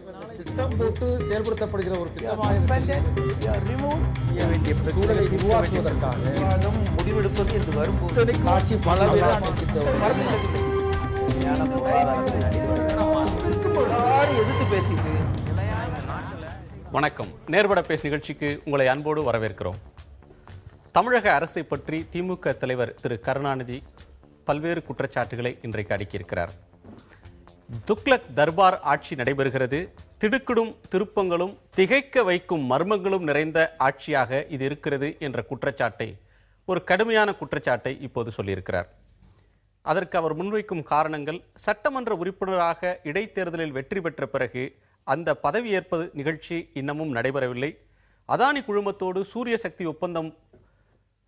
திட்டம் போட்டு செயல்படுத்தப்படுகிற ஒரு திட்டமாக சூழலை உருவாக்குவதற்காக முடிவெடுப்பது என்று வரும்போது காட்சி எதிர்த்து பேசிட்டு. வணக்கம். நேர்பட பேஸ் நிகழ்ச்சிக்கு உங்களை அன்போடு வரவேற்கிறோம். தமிழக அரசை பற்றி திமுக தலைவர் திரு கருணாநிதி பல்வேறு குற்றச்சாட்டுகளை இன்றைக்கு அடுக்கியிருக்கிறார். துக்ளக் தர்பார் ஆட்சி நடைபெறுகிறது, திடுக்கிடும் திருப்பங்களும் திகைக்க வைக்கும் மர்மங்களும் நிறைந்த ஆட்சியாக இது இருக்கிறது என்ற குற்றச்சாட்டை, ஒரு கடுமையான குற்றச்சாட்டை இப்போது சொல்லியிருக்கிறார். அதற்கு அவர் முன்வைக்கும் காரணங்கள், சட்டமன்ற உறுப்பினராக இடைத்தேர்தலில் வெற்றி பெற்ற பிறகு அந்த பதவியேற்பது நிகழ்ச்சி இன்னமும் நடைபெறவில்லை. அதானி குழுமத்தோடு சூரிய சக்தி ஒப்பந்தம்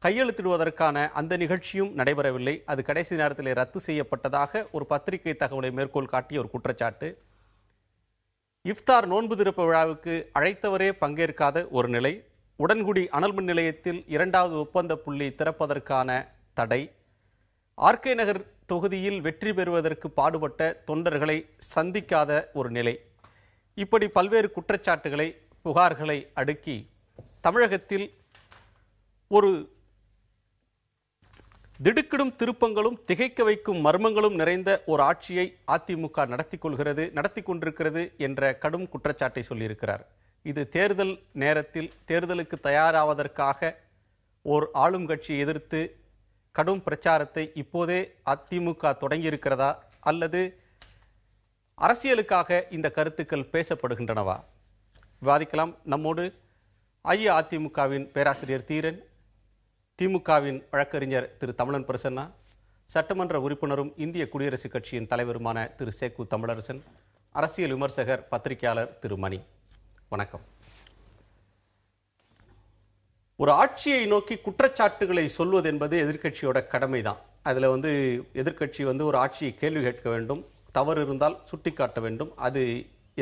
கையெழுத்திடுவதற்கான அந்த நிகழ்ச்சியும் நடைபெறவில்லை. அது கடைசி நேரத்தில் ரத்து செய்யப்பட்டதாக ஒரு பத்திரிகை தகவலை மேற்கோள் காட்டிய ஒரு குற்றச்சாட்டு. இஃப்தார் நோன்பு திறப்பு விழாவுக்கு அழைத்தவரே பங்கேற்காத ஒரு நிலை, உடன்குடி அனல்மின் நிலையத்தில் 2வது ஒப்பந்த புள்ளி திறப்பதற்கான தடை, ஆர்கே நகர் தொகுதியில் வெற்றி பெறுவதற்கு பாடுபட்ட தொண்டர்களை சந்திக்காத ஒரு நிலை, இப்படி பல்வேறு குற்றச்சாட்டுகளை, புகார்களை அடுக்கி தமிழகத்தில் ஒரு திடுக்கிடும் திருப்பங்களும் திகைக்க வைக்கும் மர்மங்களும் நிறைந்த ஒரு ஆட்சியை அதிமுக நடத்தி கொண்டிருக்கிறது என்ற கடும் குற்றச்சாட்டை சொல்லியிருக்கிறார். இது தேர்தல் நேரத்தில் தேர்தலுக்கு தயாராவதற்காக ஓர் ஆளும் கட்சியை எதிர்த்து கடும் பிரச்சாரத்தை இப்போதே அதிமுக தொடங்கியிருக்கிறதா, அல்லது அரசியலுக்காக இந்த கருத்துக்கள் பேசப்படுகின்றனவா? விவாதிக்கலாம். நம்மோடு அஇஅதிமுகவின் பேராசிரியர் தீரன், திமுகவின் வழக்கறிஞர் திரு தமிழன் பிரசன்னா, சட்டமன்ற உறுப்பினரும் இந்திய குடியரசுக் கட்சியின் தலைவருமான திரு சேக்கு தமிழரசன், அரசியல் விமர்சகர் பத்திரிகையாளர் திரு மணி. வணக்கம். ஒரு ஆட்சியை நோக்கி குற்றச்சாட்டுகளை சொல்வது என்பது எதிர்க்கட்சியோட கடமை தான். அதில் எதிர்க்கட்சி ஒரு ஆட்சியை கேள்வி கேட்க வேண்டும், தவறு இருந்தால் சுட்டிக்காட்ட வேண்டும், அது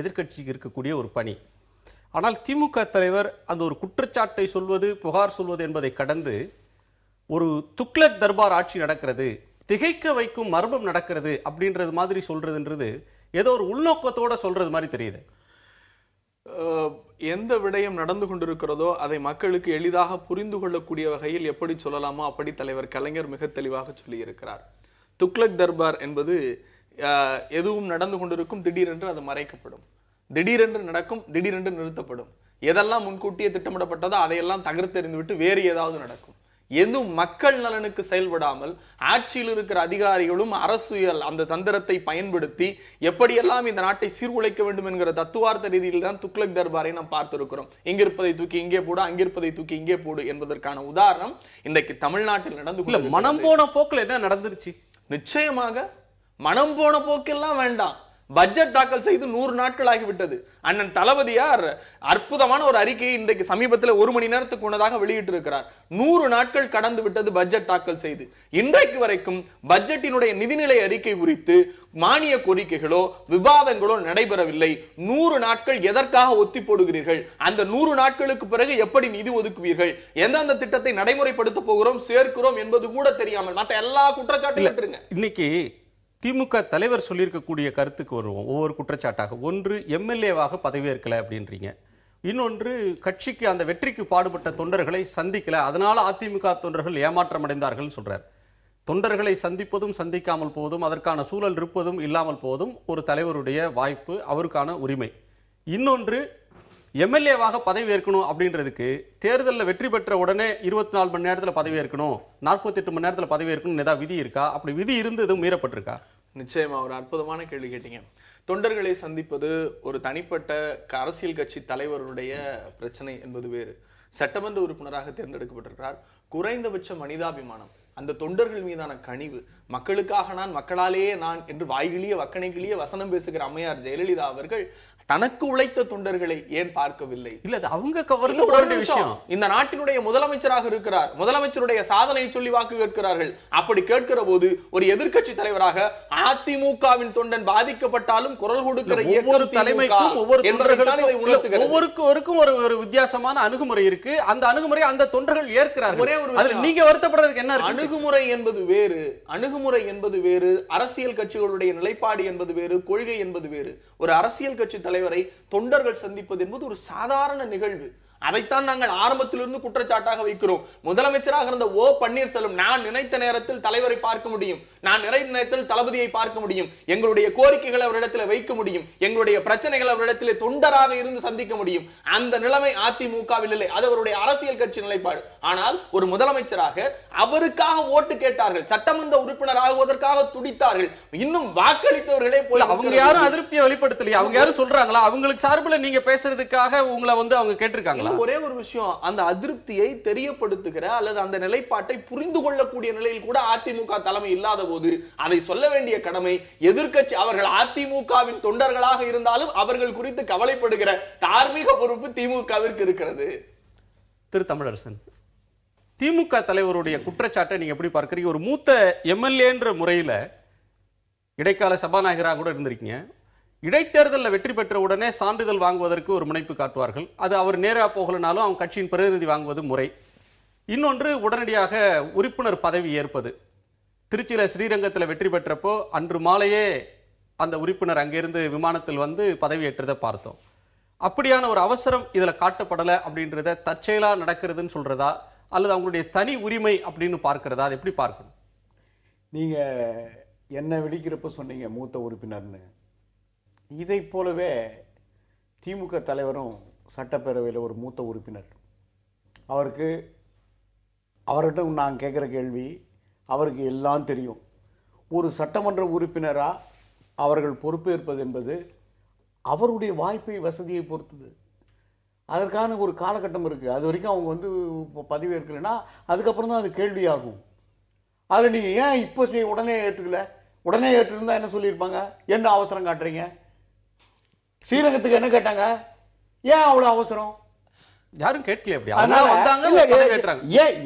எதிர்க்கட்சிக்கு இருக்கக்கூடிய ஒரு பணி. ஆனால் திமுக தலைவர் அந்த ஒரு குற்றச்சாட்டை சொல்வது, புகார் சொல்வது என்பதை கடந்து ஒரு துக்ளக் தர்பார் ஆட்சி நடக்கிறது, திகைக்க வைக்கும் மர்மம் நடக்கிறது அப்படின்றது மாதிரி சொல்றதுன்றது ஏதோ ஒரு உள்நோக்கத்தோட சொல்றது மாதிரி தெரியுது. எந்த விடயம் நடந்து கொண்டிருக்கிறதோ அதை மக்களுக்கு எளிதாக புரிந்து கொள்ளக்கூடிய வகையில் எப்படி சொல்லலாமோ அப்படி தலைவர் கலைஞர் மிக தெளிவாக சொல்லி இருக்கிறார். துக்ளக் தர்பார் என்பது எதுவும் நடந்து கொண்டிருக்கும், திடீரென்று அது மறைக்கப்படும், திடீரென்று நடக்கும், திடீரென்று நிறுத்தப்படும். எதெல்லாம் முன்கூட்டியே திட்டமிடப்பட்டதோ அதையெல்லாம் தகர்த்தெறிந்து விட்டு வேறு ஏதாவது நடக்கும். எதுவும் மக்கள் நலனுக்கு செயல்படாமல் ஆட்சியில் இருக்கிற அதிகாரிகளும் அரசியல் அந்த தந்திரத்தை பயன்படுத்தி எப்படியெல்லாம் இந்த நாட்டை சீர்குலைக்க வேண்டும் என்கிற தத்துவார்த்த ரீதியில் தான் துக்ளக் தர்பாரை நாம் பார்த்திருக்கிறோம். இங்கிருப்பதை தூக்கி இங்கே போடு, அங்கிருப்பதை தூக்கி இங்கே போடு என்பதற்கான உதாரணம் இன்றைக்கு தமிழ்நாட்டில் நடந்து மனம் போன போக்கில் என்ன நடந்துருச்சு? நிச்சயமாக மனம் போன போக்கெல்லாம் வேண்டாம். பட்ஜெட் தாக்கல் செய்து 100 நாட்கள் ஆகிவிட்டது. அண்ணன் தளபதியார் அற்புதமான ஒரு அறிக்கையை இன்றைக்கு சமீபத்தில் 1 மணி நேரத்துக்கு முன்னதாக வெளியிட்டு இருக்கிறார். 100 நாட்கள் கடந்து விட்டது பட்ஜெட் தாக்கல் செய்து. இன்றைக்கு வரைக்கும் பட்ஜெட்டினுடைய நிதிநிலை அறிக்கை குறித்து மானிய கோரிக்கைகளோ விவாதங்களோ நடைபெறவில்லை. 100 நாட்கள் எதற்காக ஒத்தி போடுகிறீர்கள்? அந்த 100 நாட்களுக்கு பிறகு எப்படி நிதி ஒதுக்குவீர்கள்? எந்தெந்த திட்டத்தை நடைமுறைப்படுத்த போகிறோம், சேர்க்கிறோம் என்பது கூட தெரியாமல் மற்ற எல்லா குற்றச்சாட்டும் இன்னைக்கு திமுக தலைவர் சொல்லியிருக்கக்கூடிய கருத்துக்கு வருவோம். ஒவ்வொரு குற்றச்சாட்டாக, ஒன்று எம்எல்ஏவாக பதவியேற்கல அப்படின்றீங்க, இன்னொன்று கட்சிக்கு அந்த வெற்றிக்கு பாடுபட்ட தொண்டர்களை சந்திக்கல, அதனால அதிமுக தொண்டர்கள் ஏமாற்றம் அடைந்தார்கள் சொல்றார். தொண்டர்களை சந்திப்பதும் சந்திக்காமல் போவதும், அதற்கான சூழல் இருப்பதும் இல்லாமல் போவதும் ஒரு தலைவருடைய வாய்ப்பு, அவருக்கான உரிமை. இன்னொன்று எம்எல்ஏவாக பதவி ஏற்கணும் அப்படின்றதுக்கு தேர்தலில் வெற்றி பெற்ற உடனே 24 மணி நேரத்தில் பதவி ஏற்கணும், 48 மணி நேரத்தில் பதவி ஏற்கணும் ஏதாவது விதி இருக்கா? அப்படி விதி இருந்து எதுவும் மீறப்பட்டிருக்கா? நிச்சயமா ஒரு அற்புதமான கேள்வி கேட்டீங்க. தொண்டர்களை சந்திப்பது ஒரு தனிப்பட்ட அரசியல் கட்சி தலைவருடைய பிரச்சனை என்பது வேறு. சட்டமன்ற உறுப்பினராக தேர்ந்தெடுக்கப்பட்டிருக்கிறார். குறைந்தபட்ச மனிதாபிமானம், அந்த தொண்டர்கள் மீதான கனிவு, மக்களுக்காக நான், மக்களாலேயே நான் என்று வாய்கிளிய வக்கணைகிளிய வசனம் பேசுகிற அம்மையார் ஜெயலலிதா அவர்கள் தனக்கு உழைத்த தொண்டர்களை ஏன் பார்க்கவில்லை? இல்ல, அவங்க விஷயம். இந்த நாட்டினுடைய முதலமைச்சராக இருக்கிறார், முதலமைச்சருடைய சாதனையை சொல்லி வாக்கு கேட்கிறார்கள். அப்படி கேட்கிற போது ஒரு எதிர்க்கட்சி தலைவராக அதிமுகவின் தொண்டன் பாதிக்கப்பட்டாலும் குரல் கொடுக்கிற ஒவ்வொரு தலைமைக்கும் ஒவ்வொருவருக்கும் ஒரு வித்தியாசமான அணுகுமுறை இருக்கு. அந்த அணுகுமுறை அந்த தொண்டர்கள் ஏற்கிறார்கள். ஒரே ஒரு நீங்க வருத்தப்படுறதுக்கு என்ன? அணுகுமுறை என்பது வேறு, அணுகுமுறை என்பது வேறு, அரசியல் கட்சிகளுடைய நிலைப்பாடு என்பது வேறு, கொள்கை என்பது வேறு. ஒரு அரசியல் கட்சி தலைவரை தொண்டர்கள் சந்திப்பது என்பது ஒரு சாதாரண நிகழ்வு. அதைத்தான் நாங்கள் ஆரம்பத்திலிருந்து குற்றச்சாட்டாக வைக்கிறோம். முதலமைச்சராக இருந்த ஓ பன்னீர்செல்வம், நான் நினைத்த நேரத்தில் தலைவரை பார்க்க முடியும், நான் நினைத்த நேரத்தில் தளபதியை பார்க்க முடியும், எங்களுடைய கோரிக்கைகளை அவரிடத்தில் வைக்க முடியும், எங்களுடைய பிரச்சனைகளை அவரிடத்தில் தொண்டராக இருந்து சந்திக்க முடியும். அந்த நிலைமை அதிமுகவில் இல்லை. அது அவருடைய அரசியல் கட்சி நிலைப்பாடு. ஆனால் ஒரு முதலமைச்சராக அவருக்காக ஓட்டு கேட்டார்கள், சட்டமன்ற உறுப்பினர் ஆகுவதற்காக துடித்தார்கள். இன்னும் வாக்களித்தவர்களே போய் அவங்க யாரும் அதிருப்தியை வெளிப்படுத்தலையா? அவங்க யாரும் சொல்றாங்களா? அவங்களுக்கு சார்பில் நீங்க பேசுறதுக்காக உங்களை வந்து அவங்க கேட்டிருக்காங்களா? ஒரே ஒரு விஷயம், அந்த அதிருப்தியை தெரியப்படுத்துகிற அல்லது அந்த நிலைப்பாட்டை புரிந்து கொள்ளக்கூடிய நிலையில் கூட அதிமுக தலைமை இல்லாத போது அதை சொல்ல வேண்டிய கடமை எதிர்க்கட்சி, அவர்கள் அதிமுகவின் தொண்டர்களாக இருந்தாலும் அவர்கள் குறித்து கவலைப்படுகிற தார்மீக பொறுப்பு திமுகவிற்கு இருக்கிறது. திரு தமிழரசன், திமுக தலைவருடைய குற்றச்சாட்டை நீங்க எப்படி பார்க்கறீங்க? ஒரு மூத்த எம்எல்ஏன்ற முறையில இடைக்கால சபாநாயகராக கூட இருந்திருக்கீங்க. இடைத்தேர்தலில் வெற்றி பெற்ற உடனே சான்றிதழ் வாங்குவதற்கு ஒரு முனைப்பு காட்டுவார்கள். அது அவர் நேராக போகலனாலும் அவங்க கட்சியின் பிரதிநிதி வாங்குவது முறை. இன்னொன்று உடனடியாக உறுப்பினர் பதவி ஏற்பது. திருச்சியில் ஸ்ரீரங்கத்தில் வெற்றி பெற்றப்போ அன்று மாலையே அந்த உறுப்பினர் அங்கிருந்து விமானத்தில் வந்து பதவி ஏற்றதை பார்த்தோம். அப்படியான ஒரு அவசரம் இதில் காட்டப்படலை அப்படின்றத தற்செயலாக நடக்கிறதுன்னு சொல்றதா அல்லது அவங்களுடைய தனி உரிமை அப்படின்னு பார்க்கிறதா? அது எப்படி பார்க்கணும்? நீங்க என்ன விழிக்கிறப்ப சொன்னீங்க மூத்த உறுப்பினர்னு. இதை போலவே திமுக தலைவரும் சட்டப்பேரவையில் ஒரு மூத்த உறுப்பினர். அவர்கிட்ட நான் கேட்குற கேள்வி, அவருக்கு எல்லாம் தெரியும். ஒரு சட்டமன்ற உறுப்பினராக அவர்கள் பொறுப்பேற்பது என்பது அவருடைய வாய்ப்பை வசதியை பொறுத்தது. அதற்கான ஒரு காலகட்டம் இருக்குது. அது வரைக்கும் அவங்க வந்து பதவி ஏற்கலைன்னா அதுக்கப்புறம் தான் அது கேள்வியாகும். அதில் நீங்கள் ஏன் இப்போ உடனே ஏற்றுக்கல? உடனே ஏற்றிருந்தா என்ன சொல்லியிருப்பாங்க? என்ன அவசரம் காட்டுறீங்க? ஸ்ரீரங்கத்துக்கு என்ன கேட்டாங்க? ஏன் அவ்வளவு அவசரம்? யாரும் கேட்கல. ஏன்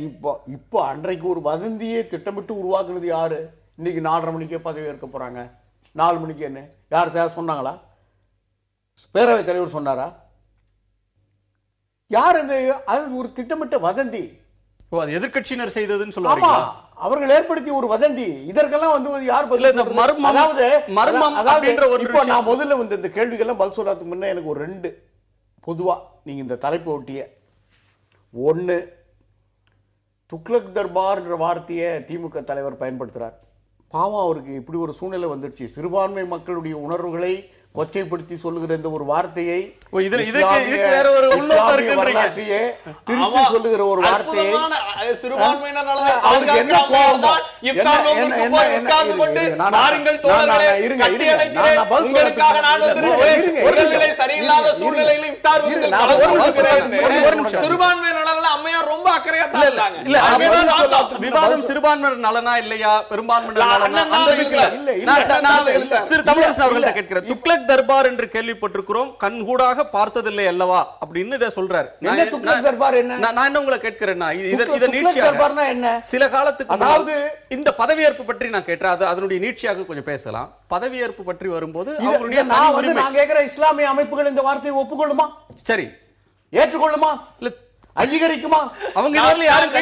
இப்போ அன்றைக்கு ஒரு வதந்தியை திட்டமிட்டு உருவாக்குனது யாரு? இன்னைக்கு 4:30 மணிக்கே பதவி ஏற்க போறாங்க, 4 மணிக்கு என்ன யார் சொன்னாங்களா? பேரவைத் தலைவர் சொன்னாரா? யார்? அது ஒரு திட்டமிட்ட வதந்தி. எதிர்கட்சியினர் செய்ததுன்னு சொல்லுவாங்க. அவர்கள் ஏற்படுத்திய ஒரு வதந்தி. இதற்கெல்லாம் வந்து யார் பதில்? இப்போ நான் முதல்ல வந்து இந்த கேள்விகள்லாம் பதில் சொல்றதுக்கு முன்ன எனக்கு ஒரு 2 பொதுவா நீங்க இந்த தலைப்பு ஒட்டிய ஒண்ணு, துக்ளக் தர்பார்ன்ற வார்த்தையை திமுக தலைவர் பயன்படுத்துறார். பாவம், அவருக்கு இப்படி ஒரு சூழ்நிலை வந்துடுச்சு. சிறுபான்மை மக்களுடைய உணர்வுகளை கொச்சைப்படுத்தி சொல்லுகிற இந்த ஒரு வார்த்தையை, வரலாற்றையே திருத்தி சொல்லுகிற ஒரு வார்த்தையை, அவருக்கு என்ன கோபமோ விவாதம் சிறுபான்மையினர் நலனா இல்லையா பெரும்பான்மையினர் நலனா கேட்கிறேன். துக்ளக் தர்பார் என்று கேள்விப்பட்டிருக்கிறோம், கண்கூடாக பார்த்ததில்லை அல்லவா அப்படின்னு இதை சொல்றாரு. என்ன துக்ளக் தர்பார்? என்ன நான் என்ன உங்களை கேட்கிறேன், சில காலத்துக்கு அதாவது இந்த பதவியேற்பு பற்றி நான் கேட்டேன், அதனுடைய நீட்சியாக கொஞ்சம் பேசலாம். பதவியேற்பு பற்றி வரும்போது நான் கேட்கிற இஸ்லாமிய அமைப்புகள் இந்த வார்த்தையை ஒப்புக்கொள்ளுமா? சரி, ஏற்றுக்கொள்ளுமா? இல்ல அங்கீகரிக்குமா? அவங்க இதுவரை யாரும்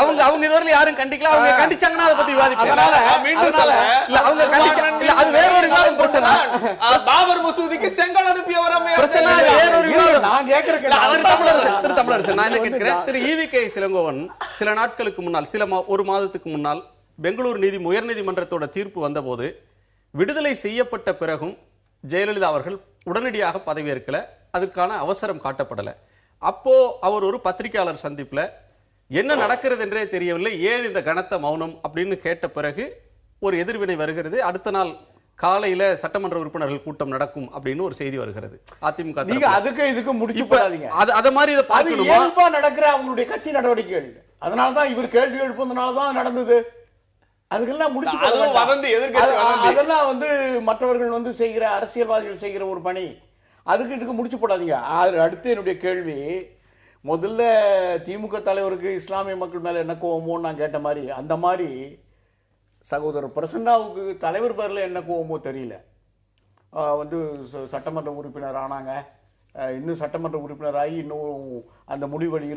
அவங்க இதுவரை யாரும் கண்டிக்கல. அவங்க கண்டிச்சாங்கன்னா அதை பத்தி விவாதிப்போம். அவங்க கண்டிக்கல, அது வேற ஒரு விவாதம். பிரச்சனை பாபர் மசூதிக்கு செங்கல் அனுப்பியவர் பிரச்சனை வேற ஒரு விவாதம். நான் கேட்கிறேன் திரு தமிழரசன், நான் என்ன கேட்கிறேன், திரு ஈவிகே இளங்கோவன் சில நாட்களுக்கு முன்னால், ஒரு மாதத்துக்கு முன்னால் பெங்களூர் உயர்நீதிமன்றத்தோட தீர்ப்பு வந்தபோது விடுதலை செய்யப்பட்ட பிறகும் ஜெயலலிதா அவர்கள் உடனடியாக பதவியேற்கல, அதுக்கான அவசரம் காட்டப்படல. அப்போ அவர் ஒரு பத்திரிகையாளர் சந்திப்புல என்ன நடக்கிறது என்றே தெரியவில்லை, ஏன் இந்த கனத்த மௌனம் அப்படின்னு கேட்ட பிறகு ஒரு எதிர்வினை வருகிறது. அடுத்த நாள் காலையில சட்டமன்ற உறுப்பினர்கள் கூட்டம் நடக்கும் அப்படின்னு ஒரு செய்தி வருகிறது. அதிமுக நீங்க அதுக்கு இதுக்கு முடிச்சு போடாதீங்க. அத மாதிரி இத பார்க்கணுமா? இயல்பா நடக்கிற அவங்களுடைய கட்சி நடவடிக்கைகள். அதனால தான் இவர் கேள்வி எழுப்புனதுனால தான் நடந்தது. அதுக்கெல்லாம் முடிச்சு அதெல்லாம் வந்து மற்றவர்கள் வந்து செய்கிற, அரசியல்வாதிகள் செய்கிற ஒரு பணி. அதுக்கு இதுக்கு முடிச்சு போடாதீங்க. அடுத்து என்னுடைய கேள்வி, முதல்ல திமுக தலைவருக்கு இஸ்லாமிய மக்கள் மேல என்ன கோவமோ நான் கேட்ட மாதிரி, அந்த மாதிரி சகோதரர் பிரசன்னாவுக்கு தலைவர் பேரில் என்ன கோவமோ தெரியல. வந்து சட்டமன்ற உறுப்பினர் ஆனாங்க, இன்னும் சட்டமன்ற உறுப்பினராகி இன்னும் அந்த முடிவெளி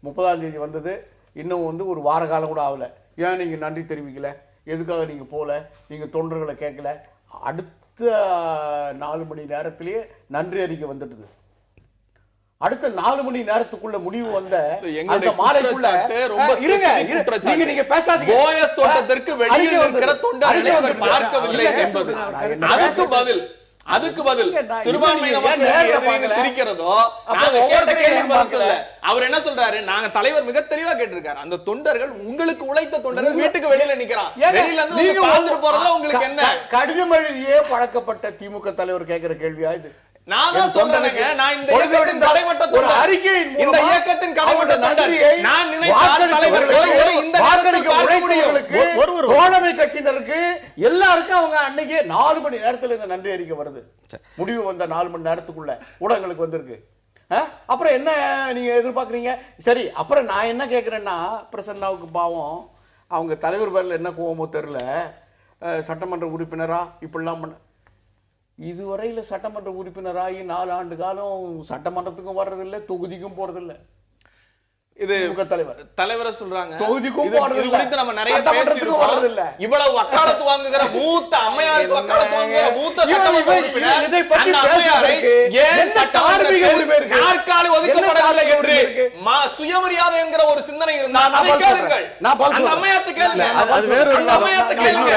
30ஆம் தேதி வந்தது, இன்னும் வந்து ஒரு வார காலம் கூட ஆகல. ஏன் நீங்க நன்றி தெரிவிக்கல? எதுக்காக நீங்க போல? நீங்க தொண்டர்களை கேட்கல? அடுத்த 4 மணி நேரத்திலேயே நன்றி அறிக்கை வந்துடுது. அடுத்த 4 மணி நேரத்துக்குள்ள முடிவு வந்த அந்த மாலைக்குள்ள இருங்க, நீங்க பேசாதீங்க. போயஸ் தோட்டத்திற்கு வெளியில் இருக்கிற தொண்டர்களை அவர் பார்க்கவில்லை என்பது அதுக்கு பதில் சிறுபான்மையினரோ அவர் என்ன சொல்றாரு, நாங்க தலைவர் மிக தெளிவா கேட்டிருக்காரு, அந்த தொண்டர்கள் உங்களுக்கு உழைத்த தொண்டர்கள் வீட்டுக்கு வெளியில நிக்கிறான், வெளியில இருந்து பார்த்துட்டு போறதுல உங்களுக்கு என்ன? கடிதம் எழுதியே பழக்கப்பட்ட திமுக தலைவர் கேட்கிற கேள்வியா இது? நான் தான் சொல்றேங்க, நான் இந்த இயக்கத்தின் தலைமட்ட தொண்டர், இந்த இயக்கத்தின் தலைமட்ட தொண்டர், நான் நினைத்தால் தலைவர்களை இந்த நேரத்துக்கு பார்க்க முடியும். தோழமை கட்சியினருக்கு எல்லாருக்கும் அவங்க அன்னைக்கு 4 மணி நேரத்துல இந்த நன்றி அறிக்கை வருது. முடிவு வந்த 4 மணி நேரத்துக்குள்ள ஊடகங்களுக்கு வந்திருக்கு. அப்புறம் என்ன நீங்க எதிர்பார்க்கறீங்க? சரி, அப்புறம் நான் என்ன கேட்கிறேன்னா, பிரசன்னாவுக்கு பாவம் அவங்க தலைவர் பேர்ல என்ன கோவமோ தெரியல, சட்டமன்ற உறுப்பினரா இப்படிலாம் பண்ண, இதுவரையில சட்டமன்ற உறுப்பினராகி 4 ஆண்டு காலம் சட்டமன்றத்துக்கும் வர்றதில்லை, தொகுதிக்கும் போறதில்லை. இது தலைவரை சொல்றாங்க, தொகுதிக்கும் போறதில்லை, நம்ம நிறைய பேசியிருக்கோம். இவ்வளவு வக்காலத்து வாங்குகிற மூத்த அம்மையாருக்கு வக்காலத்து வாங்குகிற மூத்த சட்டமன்ற உறுப்பினர் இதை பற்றி பேசுறதுக்கு ஏன் தார்மீக உரிமை இருக்கு? நாற்காலி ஒதுக்கப்படவில்லை என்று சுயமரியாதை என்கிற ஒரு சிந்தனை இருந்தா அதை கேளுங்கள். அந்த அம்மையார்ட்ட கேளுங்க, அது வேற ஒரு அம்மையார்ட்ட கேளுங்க.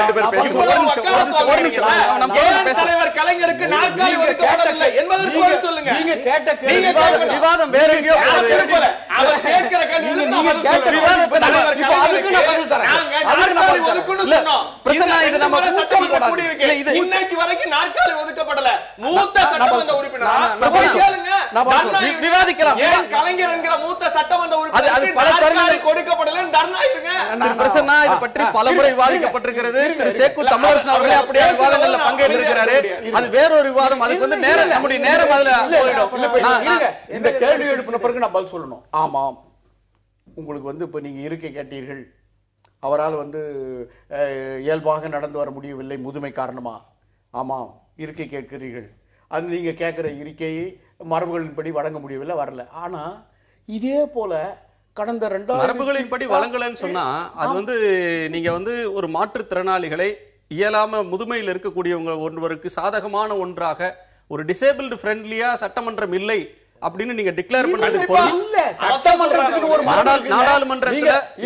இவ்வளவு வக்காலத்து வாங்குகிற தலைவர் கலைஞருக்கு நாற்காலி ஒதுக்கப்படவில்லை என்பதற்கு பதில் சொல்லுங்க. நீங்க கேட்ட கேள்வி விவாதம் வேற எங்கேயோ போகுது. அவர் கேட்கிற கேள்வி நீங்க கேட்ட விவாதத்தை இப்ப அதுக்கு நான் பதில் தரேன். நாற்காலி ஒதுக்கணும் சொன்னோம். பிரச்சனை இது நம்ம சட்டமன்ற கூடி இருக்கு. இன்னைக்கு வரைக்கும் நாற்காலி ஒதுக்கப்படல. மூத்த சட்டமன்ற உறுப்பினர் கேளுங்க, விவாதிக்கலாம். ஏன் கலைஞர் என்கிற மூத்த சட்டமன்ற உறுப்பினர் நாற்காலி கொடுக்கப்படல தர்ணா இருங்க. பிரச்சனை இது பற்றி பலமுறை விவாதிக்கப்பட்டிருக்கிறது. திரு சேக்கு தமிழரசன் அவர்களே அப்படியே விவாதங்கள்ல பங்கேற்றிருக்கிறாரு. அது வேறொரு விவாதம். அதுக்கு வந்து நேரம் நம்முடைய நேரம் அதுல போயிடும். இந்த கேள்வி எழுப்பின பிறகு நான் பதில் சொல்லணும். ஆமாம், உங்களுக்கு வந்து இப்போ நீங்கள் இருக்கை கேட்டீர்கள், அவரால் வந்து இயல்பாக நடந்து வர முடியவில்லை முதுமை காரணமா. ஆமாம், இருக்கை கேட்கிறீர்கள். அது நீங்கள் கேட்குற இருக்கையை மரபுகளின்படி வழங்க முடியவில்லை, வரல. ஆனால் இதே போல கடந்த 2 மரபுகளின்படி வழங்கலன்னு சொன்னா அது வந்து நீங்க வந்து ஒரு மாற்றுத்திறனாளிகளை இயலாம முதுமையில் இருக்கக்கூடியவங்க ஒருவருக்கு சாதகமான ஒன்றாக ஒரு டிசேபிள்டு ஃப்ரெண்ட்லியா சட்டமன்றம் இல்லை அப்படின்னு நீங்க டிக்ளேர் பண்றது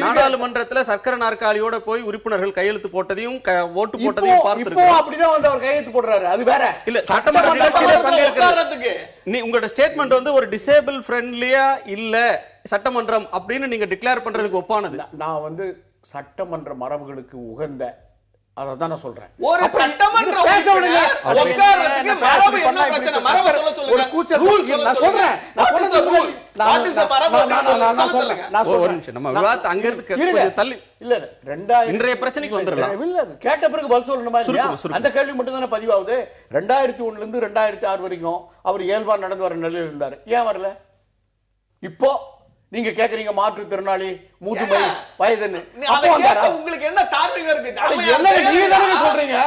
நாடாளுமன்றத்துல சக்கர நாற்காலியோட போய் உறுப்பினர்கள் கையெழுத்து போட்டதையும் ஓட்டு போட்டதையும் பார்த்திருக்கோம். அப்படிதான் வந்து அவர் கையெழுத்து போடுறாரு, அது வேற இல்ல. சட்டமன்ற நிகழ்ச்சியில பங்கேற்கிறதுக்கு உங்களோட ஸ்டேட்மெண்ட் வந்து ஒரு டிசேபிள் ஃப்ரெண்ட்லியா இல்ல சட்டமன்றம் அப்படின்னு நீங்க டிக்ளேர் பண்றதுக்கு ஒப்பானது. நான் வந்து சட்டமன்ற மரபுகளுக்கு உகந்த அதான் நான் சொல்றேன். ஒரு சட்டமன்ற உறுப்பினர் உட்கார்றதுக்கு மரபு என்ன பிரச்சனை? மரபு சொல்ல சொல்லுங்க. ஒரு கூச்சல் நான் சொல்றேன். நான் சொல்றது ரூல். வாட் இஸ் தி மரபு? நான் சொல்றேன். ஒரு நிமிஷம் நம்ம விவாதத்தை அங்க இருந்து கொஞ்சம் தள்ளி இல்ல 2000 இன்றைய பிரச்சனைக்கு வந்துறலாம். இல்ல கேட்ட பிறகு பதில் சொல்லணுமா இல்லையா? அந்த கேள்வி மட்டும் தான பதிவாகுது. 2001 ல இருந்து 2006 வரைக்கும் அவர் இயல்பா நடந்து வர நிலையில் இருந்தார். ஏன் வரல? இப்போ நீங்க கேக்குறீங்க மாற்றுத்திறனாளி முதுமை வயதுன்னு, உங்களுக்கு என்ன தார்மீகம் இருக்கு? நீங்க தானே சொல்றீங்க,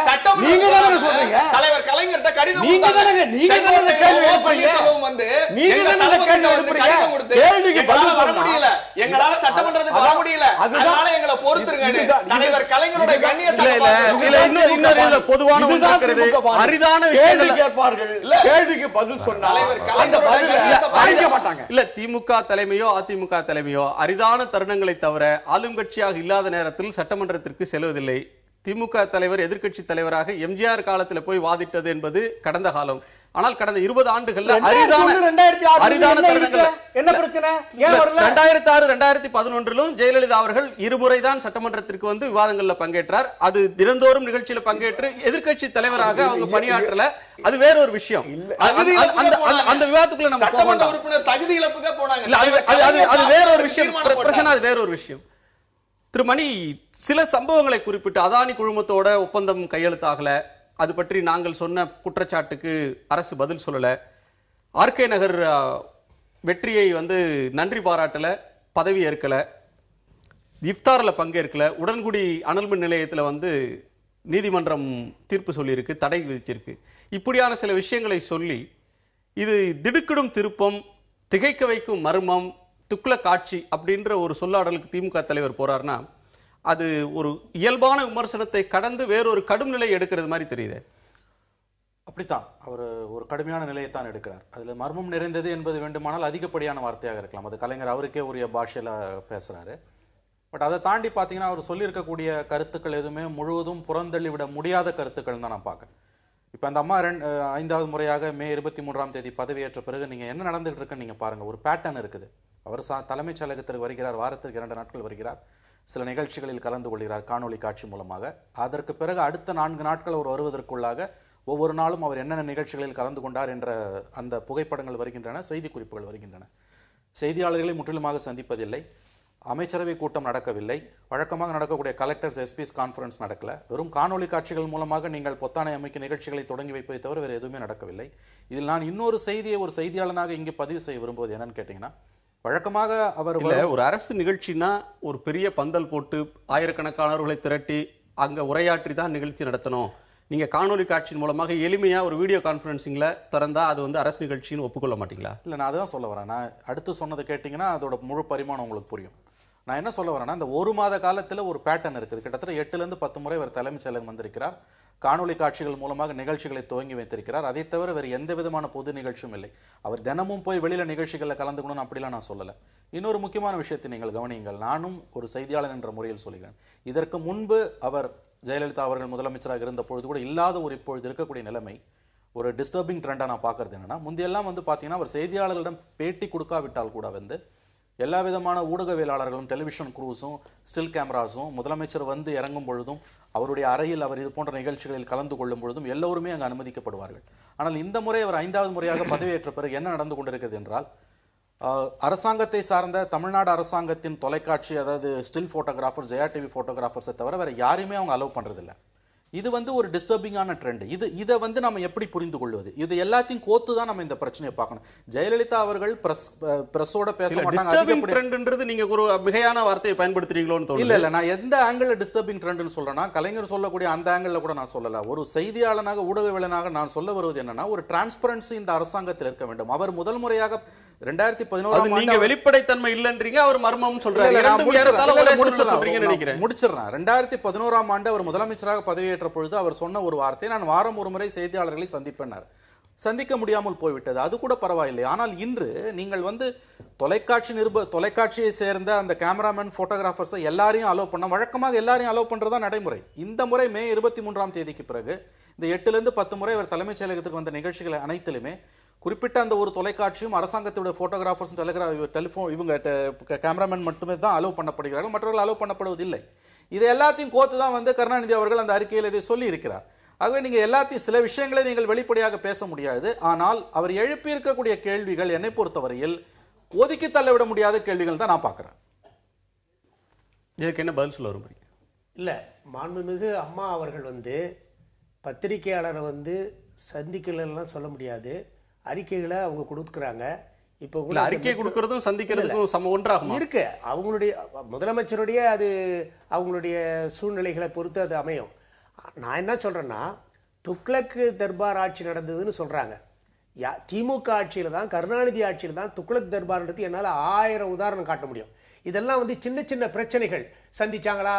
நீங்க தானே சொல்றீங்க தலைவர் கலைஞர்ட்ட கடிதம் நீங்க தானே கேள்வி எழுப்புறீங்க, வந்து நீங்க தானே கேள்வி எழுப்புறீங்க. கேள்விக்கு பதில் சொல்ல முடியல, எங்களால சட்டமன்றத்துக்கு வர முடியல, அதனால எங்களை பொறுத்துருங்க. தலைவர் கலைஞரோட கண்ணியத்தை இன்னொரு பொதுவான ஒன்று இருக்கிறது, அரிதான கேள்வி கேட்பார்கள், கேள்விக்கு பதில் சொன்னால் அந்த பதில் அளிக்க மாட்டாங்க. இல்ல திமுக தலைமையோ அதிமுக தலைமையோ அரிதான தருணங்களை தவிர ஆளும் கட்சியாக இல்லாத நேரத்தில் சட்டமன்றத்திற்கு செல்வதில்லை. திமுக தலைவர் எதிர்க்கட்சி தலைவராக எம்ஜிஆர் காலத்தில் போய் வாதிட்டது என்பது கடந்த காலம். ஆனால் கடந்த 20 ஆண்டுகள்ல அரிதான என்ன பிரச்சனை? 2006 2011 ஜெயலலிதா அவர்கள் இருமுறைதான் சட்டமன்றத்திற்கு வந்து விவாதங்கள்ல பங்கேற்றார். அது தினந்தோறும் நிகழ்ச்சியில பங்கேற்று எதிர்க்கட்சி தலைவராக அவங்க பணியாற்றல, அது வேற ஒரு விஷயம். அந்த விவாதத்துக்குள்ள நம்ம சட்டமன்ற உறுப்பினர் தகுதி இழப்புக்கு போனாங்க, அது வேற ஒரு விஷயம். பிரச்சனை அது வேற ஒரு விஷயம். திரு மணி சில சம்பவங்களை குறிப்பிட்டு அதானி குழுமத்தோட ஒப்பந்தம் கையெழுத்தாகல, அது பற்றி நாங்கள் சொன்ன குற்றச்சாட்டுக்கு அரசு பதில் சொல்லல. ஆர்கே நகர் வெற்றியை வந்து நன்றி பாராட்டல, பதவி ஏற்கல, இஃப்தார்ல பங்கேற்கல, உடன்குடி அனல்மின் நிலையத்தில் வந்து நீதிமன்றம் தீர்ப்பு சொல்லியிருக்கு, தடை விதிச்சிருக்கு. இப்படியான சில விஷயங்களை சொல்லி இது திடுக்கிடும் திருப்பம், திகைக்க வைக்கும் மர்மம், துக்ள காட்சி அப்படின்ற ஒரு சொல்லாடலுக்கு திமுக தலைவர் போறாருன்னா அது ஒரு இயல்பான விமர்சனத்தை கடந்து வேறொரு கடும் நிலை எடுக்கிறது மாதிரி தெரியுது. அப்படித்தான் அவர் ஒரு கடுமையான நிலையைத்தான் எடுக்கிறார். அதில் மர்மம் நிறைந்தது என்பது வேண்டுமானால் அதிகப்படியான வார்த்தையாக இருக்கலாம். அது கலைஞர் அவருக்கே உரிய பாஷையில் பேசுகிறாரு. பட் அதை தாண்டி பார்த்தீங்கன்னா அவர் சொல்லியிருக்கக்கூடிய கருத்துக்கள் எதுவுமே முழுவதும் புறந்தள்ளி விட முடியாத கருத்துக்கள் தான் நான் பார்க்குறேன். இப்போ அந்த அம்மா 5வது முறையாக மே 23ஆம் தேதி பதவியேற்ற பிறகு நீங்கள் என்ன நடந்துகிட்டு இருக்குன்னு நீங்கள் பாருங்கள். ஒரு பேட்டர்ன் இருக்குது. அவர் தலைமைச் செயலகத்திற்கு வருகிறார், வாரத்திற்கு 2 நாட்கள் வருகிறார், சில நிகழ்ச்சிகளில் கலந்து கொள்கிறார் காணொலி காட்சி மூலமாக. அதற்கு பிறகு அடுத்த 4 நாட்கள் அவர் வருவதற்குள்ளாக ஒவ்வொரு நாளும் அவர் என்னென்ன நிகழ்ச்சிகளில் கலந்து கொண்டார் என்ற அந்த புகைப்படங்கள் வருகின்றன, செய்தி குறிப்புகள் வருகின்றன. செய்தியாளர்களை முற்றிலுமாக சந்திப்பதில்லை, அமைச்சரவை கூட்டம் நடக்கவில்லை, வழக்கமாக நடக்கக்கூடிய கலெக்டர்ஸ் எஸ்பிஸ் கான்ஃபரன்ஸ் நடக்கல, வெறும் காணொலி காட்சிகள் மூலமாக நீங்கள் பொத்தானை அமைக்க நிகழ்ச்சிகளை தொடங்கி வைப்பதை தவிர வேறு எதுவுமே நடக்கவில்லை. இதில் நான் இன்னொரு செய்தியை ஒரு செய்தியாளனாக இங்கே பதிவு செய்ய விரும்புவது என்னன்னு கேட்டீங்கன்னா, வழக்கமாக அவர் ஒரு அரசு நிகழ்ச்சினா ஒரு பெரிய பந்தல் போட்டு ஆயிரக்கணக்கானவர்களை திரட்டி அங்க உரையாற்றி தான் நிகழ்ச்சி நடத்தணும். நீங்க காணொலி காட்சியின் மூலமாக எளிமையா ஒரு வீடியோ கான்ஃபரன்சிங்ல திறந்தா அது வந்து அரசு நிகழ்ச்சின்னு ஒப்புக்கொள்ள மாட்டீங்களா? இல்லை, நான் அதான் சொல்ல வரேன். நான் அடுத்து சொன்னது கேட்டிங்கன்னா அதோட முழு பரிமாணம் உங்களுக்கு புரியும். நான் என்ன சொல்ல வரேன்னா, இந்த 1 மாத காலத்தில் ஒரு பேட்டர்ன் இருக்குது. கிட்டத்தட்ட 8லேருந்து 10 முறை அவர் தலைமைச் செயலகம் வந்திருக்கிறார், காணொலி காட்சிகள் மூலமாக நிகழ்ச்சிகளை துவங்கி வைத்திருக்கிறார். அதை தவிர வேறு எந்த விதமான பொது நிகழ்ச்சியும் இல்லை. அவர் தினமும் போய் வெளியில நிகழ்ச்சிகளில் கலந்துக்கணும்னு அப்படிலாம் நான் சொல்லலை. இன்னொரு முக்கியமான விஷயத்தை நீங்கள் கவனியுங்கள். நானும் ஒரு செய்தியாளர் என்ற முறையில் சொல்கிறேன். இதற்கு முன்பு அவர் ஜெயலலிதா அவர்கள் முதலமைச்சராக இருந்த பொழுது கூட இல்லாத ஒரு இப்பொழுது இருக்கக்கூடிய நிலைமை, ஒரு டிஸ்டர்பிங் ட்ரெண்டாக நான் பார்க்கறது என்னன்னா, முந்தையெல்லாம் வந்து பார்த்தீங்கன்னா அவர் செய்தியாளர்களிடம் பேட்டி கொடுக்காவிட்டால் கூட வந்து எல்லா விதமான ஊடகவியலாளர்களும், டெலிவிஷன் குரூஸும், ஸ்டில் கேமராஸும் முதலமைச்சர் வந்து இறங்கும் பொழுதும், அவருடைய அறையில் அவர் இது போன்ற நிகழ்ச்சிகளில் கலந்து கொள்ளும் பொழுதும் எல்லோருமே அங்கு அனுமதிக்கப்படுவார்கள். ஆனால் இந்த முறை அவர் 5வது முறையாக பதவியேற்ற பிறகு என்ன நடந்து கொண்டிருக்கிறது என்றால், அரசாங்கத்தை சார்ந்த தமிழ்நாடு அரசாங்கத்தின் தொலைக்காட்சி, அதாவது ஸ்டில் போட்டோகிராஃபர்ஸ், ஜெயா டிவி போட்டோகிராஃபர்ஸை தவிர வேற யாரையுமே அவங்க அலோவ் பண்றதில்லை. இது வந்து ஒரு டிஸ்டர்பிங்கான ட்ரெண்ட். இதை வந்து நம்ம எப்படி புரிந்து கொள்வது? இது எல்லாத்தையும் கோத்து தான் நம்ம இந்த பிரச்சனையை பார்க்கணும். ஜெயலலிதா அவர்கள் பிரஸோட பேச மாட்டாங்க. நீங்க ஒரு மிகையான வார்த்தையை பயன்படுத்துறீங்களோன்னு தோணுது. இல்ல, நான் எந்த ஆங்கிள் டிஸ்டர்பிங் ட்ரெண்ட்னு சொல்றேன்னா, கலைஞர் சொல்லக்கூடிய அந்த ஆங்கிள் கூட நான் சொல்லல. ஒரு செய்தியாளனாக, ஊடகவியலாளனாக நான் சொல்ல வருவது என்னன்னா, ஒரு டிரான்ஸ்பரன்சி இந்த அரசாங்கத்தில் இருக்க வேண்டும். அவர் முதல் முறையாக 2011 நீங்க வெளிப்படைத்தன்மை இல்லன்றீங்க, அவர் மர்மம் சொல்றாரு. முடிச்சிடுறேன். 2011ஆம் ஆண்டு அவர் முதலமைச்சராக பதவியேற்ற பொழுது அவர் சொன்ன ஒரு வார்த்தை, நான் வாரம் ஒரு முறை செய்தியாளர்களை சந்திப்பேன். சந்திக்க முடியாமல் போய்விட்டது, அது கூட பரவாயில்லை. ஆனால் இன்று நீங்கள் வந்து தொலைக்காட்சியை சேர்ந்த அந்த கேமராமேன், போட்டோகிராஃபர்ஸை எல்லாரையும் அலோவ் பண்ண, வழக்கமாக எல்லாரையும் அலோவ் பண்றதா நடைமுறை. இந்த முறை மே 23ஆம் தேதிக்கு பிறகு இந்த 8லேருந்து 10 முறை அவர் தலைமைச் செயலகத்துக்கு வந்த நிகழ்ச்சிகளை அனைத்திலுமே குறிப்பிட்ட அந்த ஒரு தொலைக்காட்சியும் அரசாங்கத்துடைய போட்டோகிராஃபர்ஸ், டெலிஃபோன், இவங்க கேமராமேன் மட்டுமே தான் அலோவ் பண்ணப்படுகிறார்கள், மற்றவர்கள் அலோவ் பண்ணப்படுவதில்லை. இது எல்லாத்தையும் கோத்து தான் வந்து கருணாநிதி அவர்கள் அந்த அறிக்கையில் இதை சொல்லி இருக்கிறார். ஆகவே நீங்க எல்லாத்தையும், சில விஷயங்களை நீங்கள் வெளிப்படையாக பேச முடியாது. ஆனால் அவர் எழுப்பி இருக்கக்கூடிய கேள்விகள் என்னை பொறுத்தவரையில் ஒதுக்கி தள்ளவிட முடியாத கேள்விகள் தான் நான் பார்க்கிறேன். இதுக்கு என்ன பதில் சொல்ல வரும்? இல்ல, மாண்புமிகு அம்மா அவர்கள் வந்து பத்திரிகையாளரை வந்து சந்திக்கலாம் சொல்ல முடியாது, அறிக்கைகளை அவங்க கொடுக்குறாங்க. இப்போ அறிக்கை கொடுக்கறதும் சந்திக்கிறதுக்கும் ஒன்றாகும் இருக்கு. அவங்களுடைய முதலமைச்சருடைய அது அவங்களுடைய சூழ்நிலைகளை பொறுத்து அது அமையும். நான் என்ன சொல்றேன்னா, துக்ளக் தர்பார் ஆட்சி நடந்ததுன்னு சொல்றாங்க. திமுக ஆட்சியில தான், கருணாநிதி ஆட்சியில தான் துக்ளக் தர்பார்ன்றது என்னால் 1000 உதாரணம் காட்ட முடியும். இதெல்லாம் வந்து சின்ன சின்ன பிரச்சனைகள். சந்திச்சாங்களா,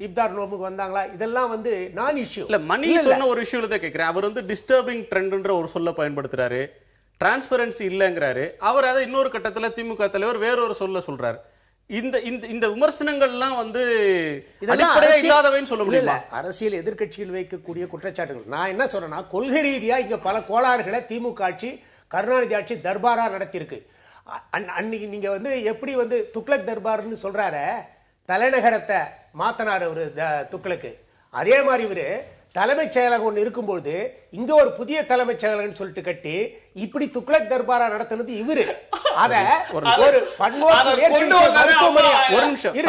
இப்தார் நோம்புக்கு வந்தாங்களா, இதெல்லாம் வந்து நான் இஷ்யூ இல்ல. மணி சொன்ன ஒரு இஷ்யூல தான் கேட்கிறேன். அவர் வந்து டிஸ்டர்பிங் ட்ரெண்ட்ன்ற ஒரு சொல்ல பயன்படுத்துறாரு, டிரான்ஸ்பரன்சி இல்லங்கிறாரு. அவர் அதை இன்னொரு கட்டத்துல திமுக தலைவர் வேறொரு சொல்றாரு. இந்த விமர்சனங்கள்லாம் வந்து அடிப்படையே இல்லாதவைன்னு சொல்ல முடியல. அரசியல் எதிர்க்கட்சியில் வைக்கக்கூடிய குற்றச்சாட்டுகள். நான் என்ன சொல்றேன்னா, கொள்கை ரீதியா இங்க பல கோளாறுகளை திமுக ஆட்சி, கருணாநிதி ஆட்சி தர்பாரா நடத்தியிருக்கு. அன்னைக்கு நீங்க வந்து எப்படி வந்து துக்ளக் தர்பார்னு சொல்றாரு, தலைநகரத்தை மாத்தனார் அவரு துக்ளக்கு. அதே மாதிரி இவரு தலைமைச் செயலகம் ஒன்று இருக்கும்போது இங்க ஒரு புதிய தலைமைச் செயலகம் சொல்லிட்டு கட்டி இப்படி துக்ளக் தர்பாரா நடத்தினது இவரு. அத ஒரு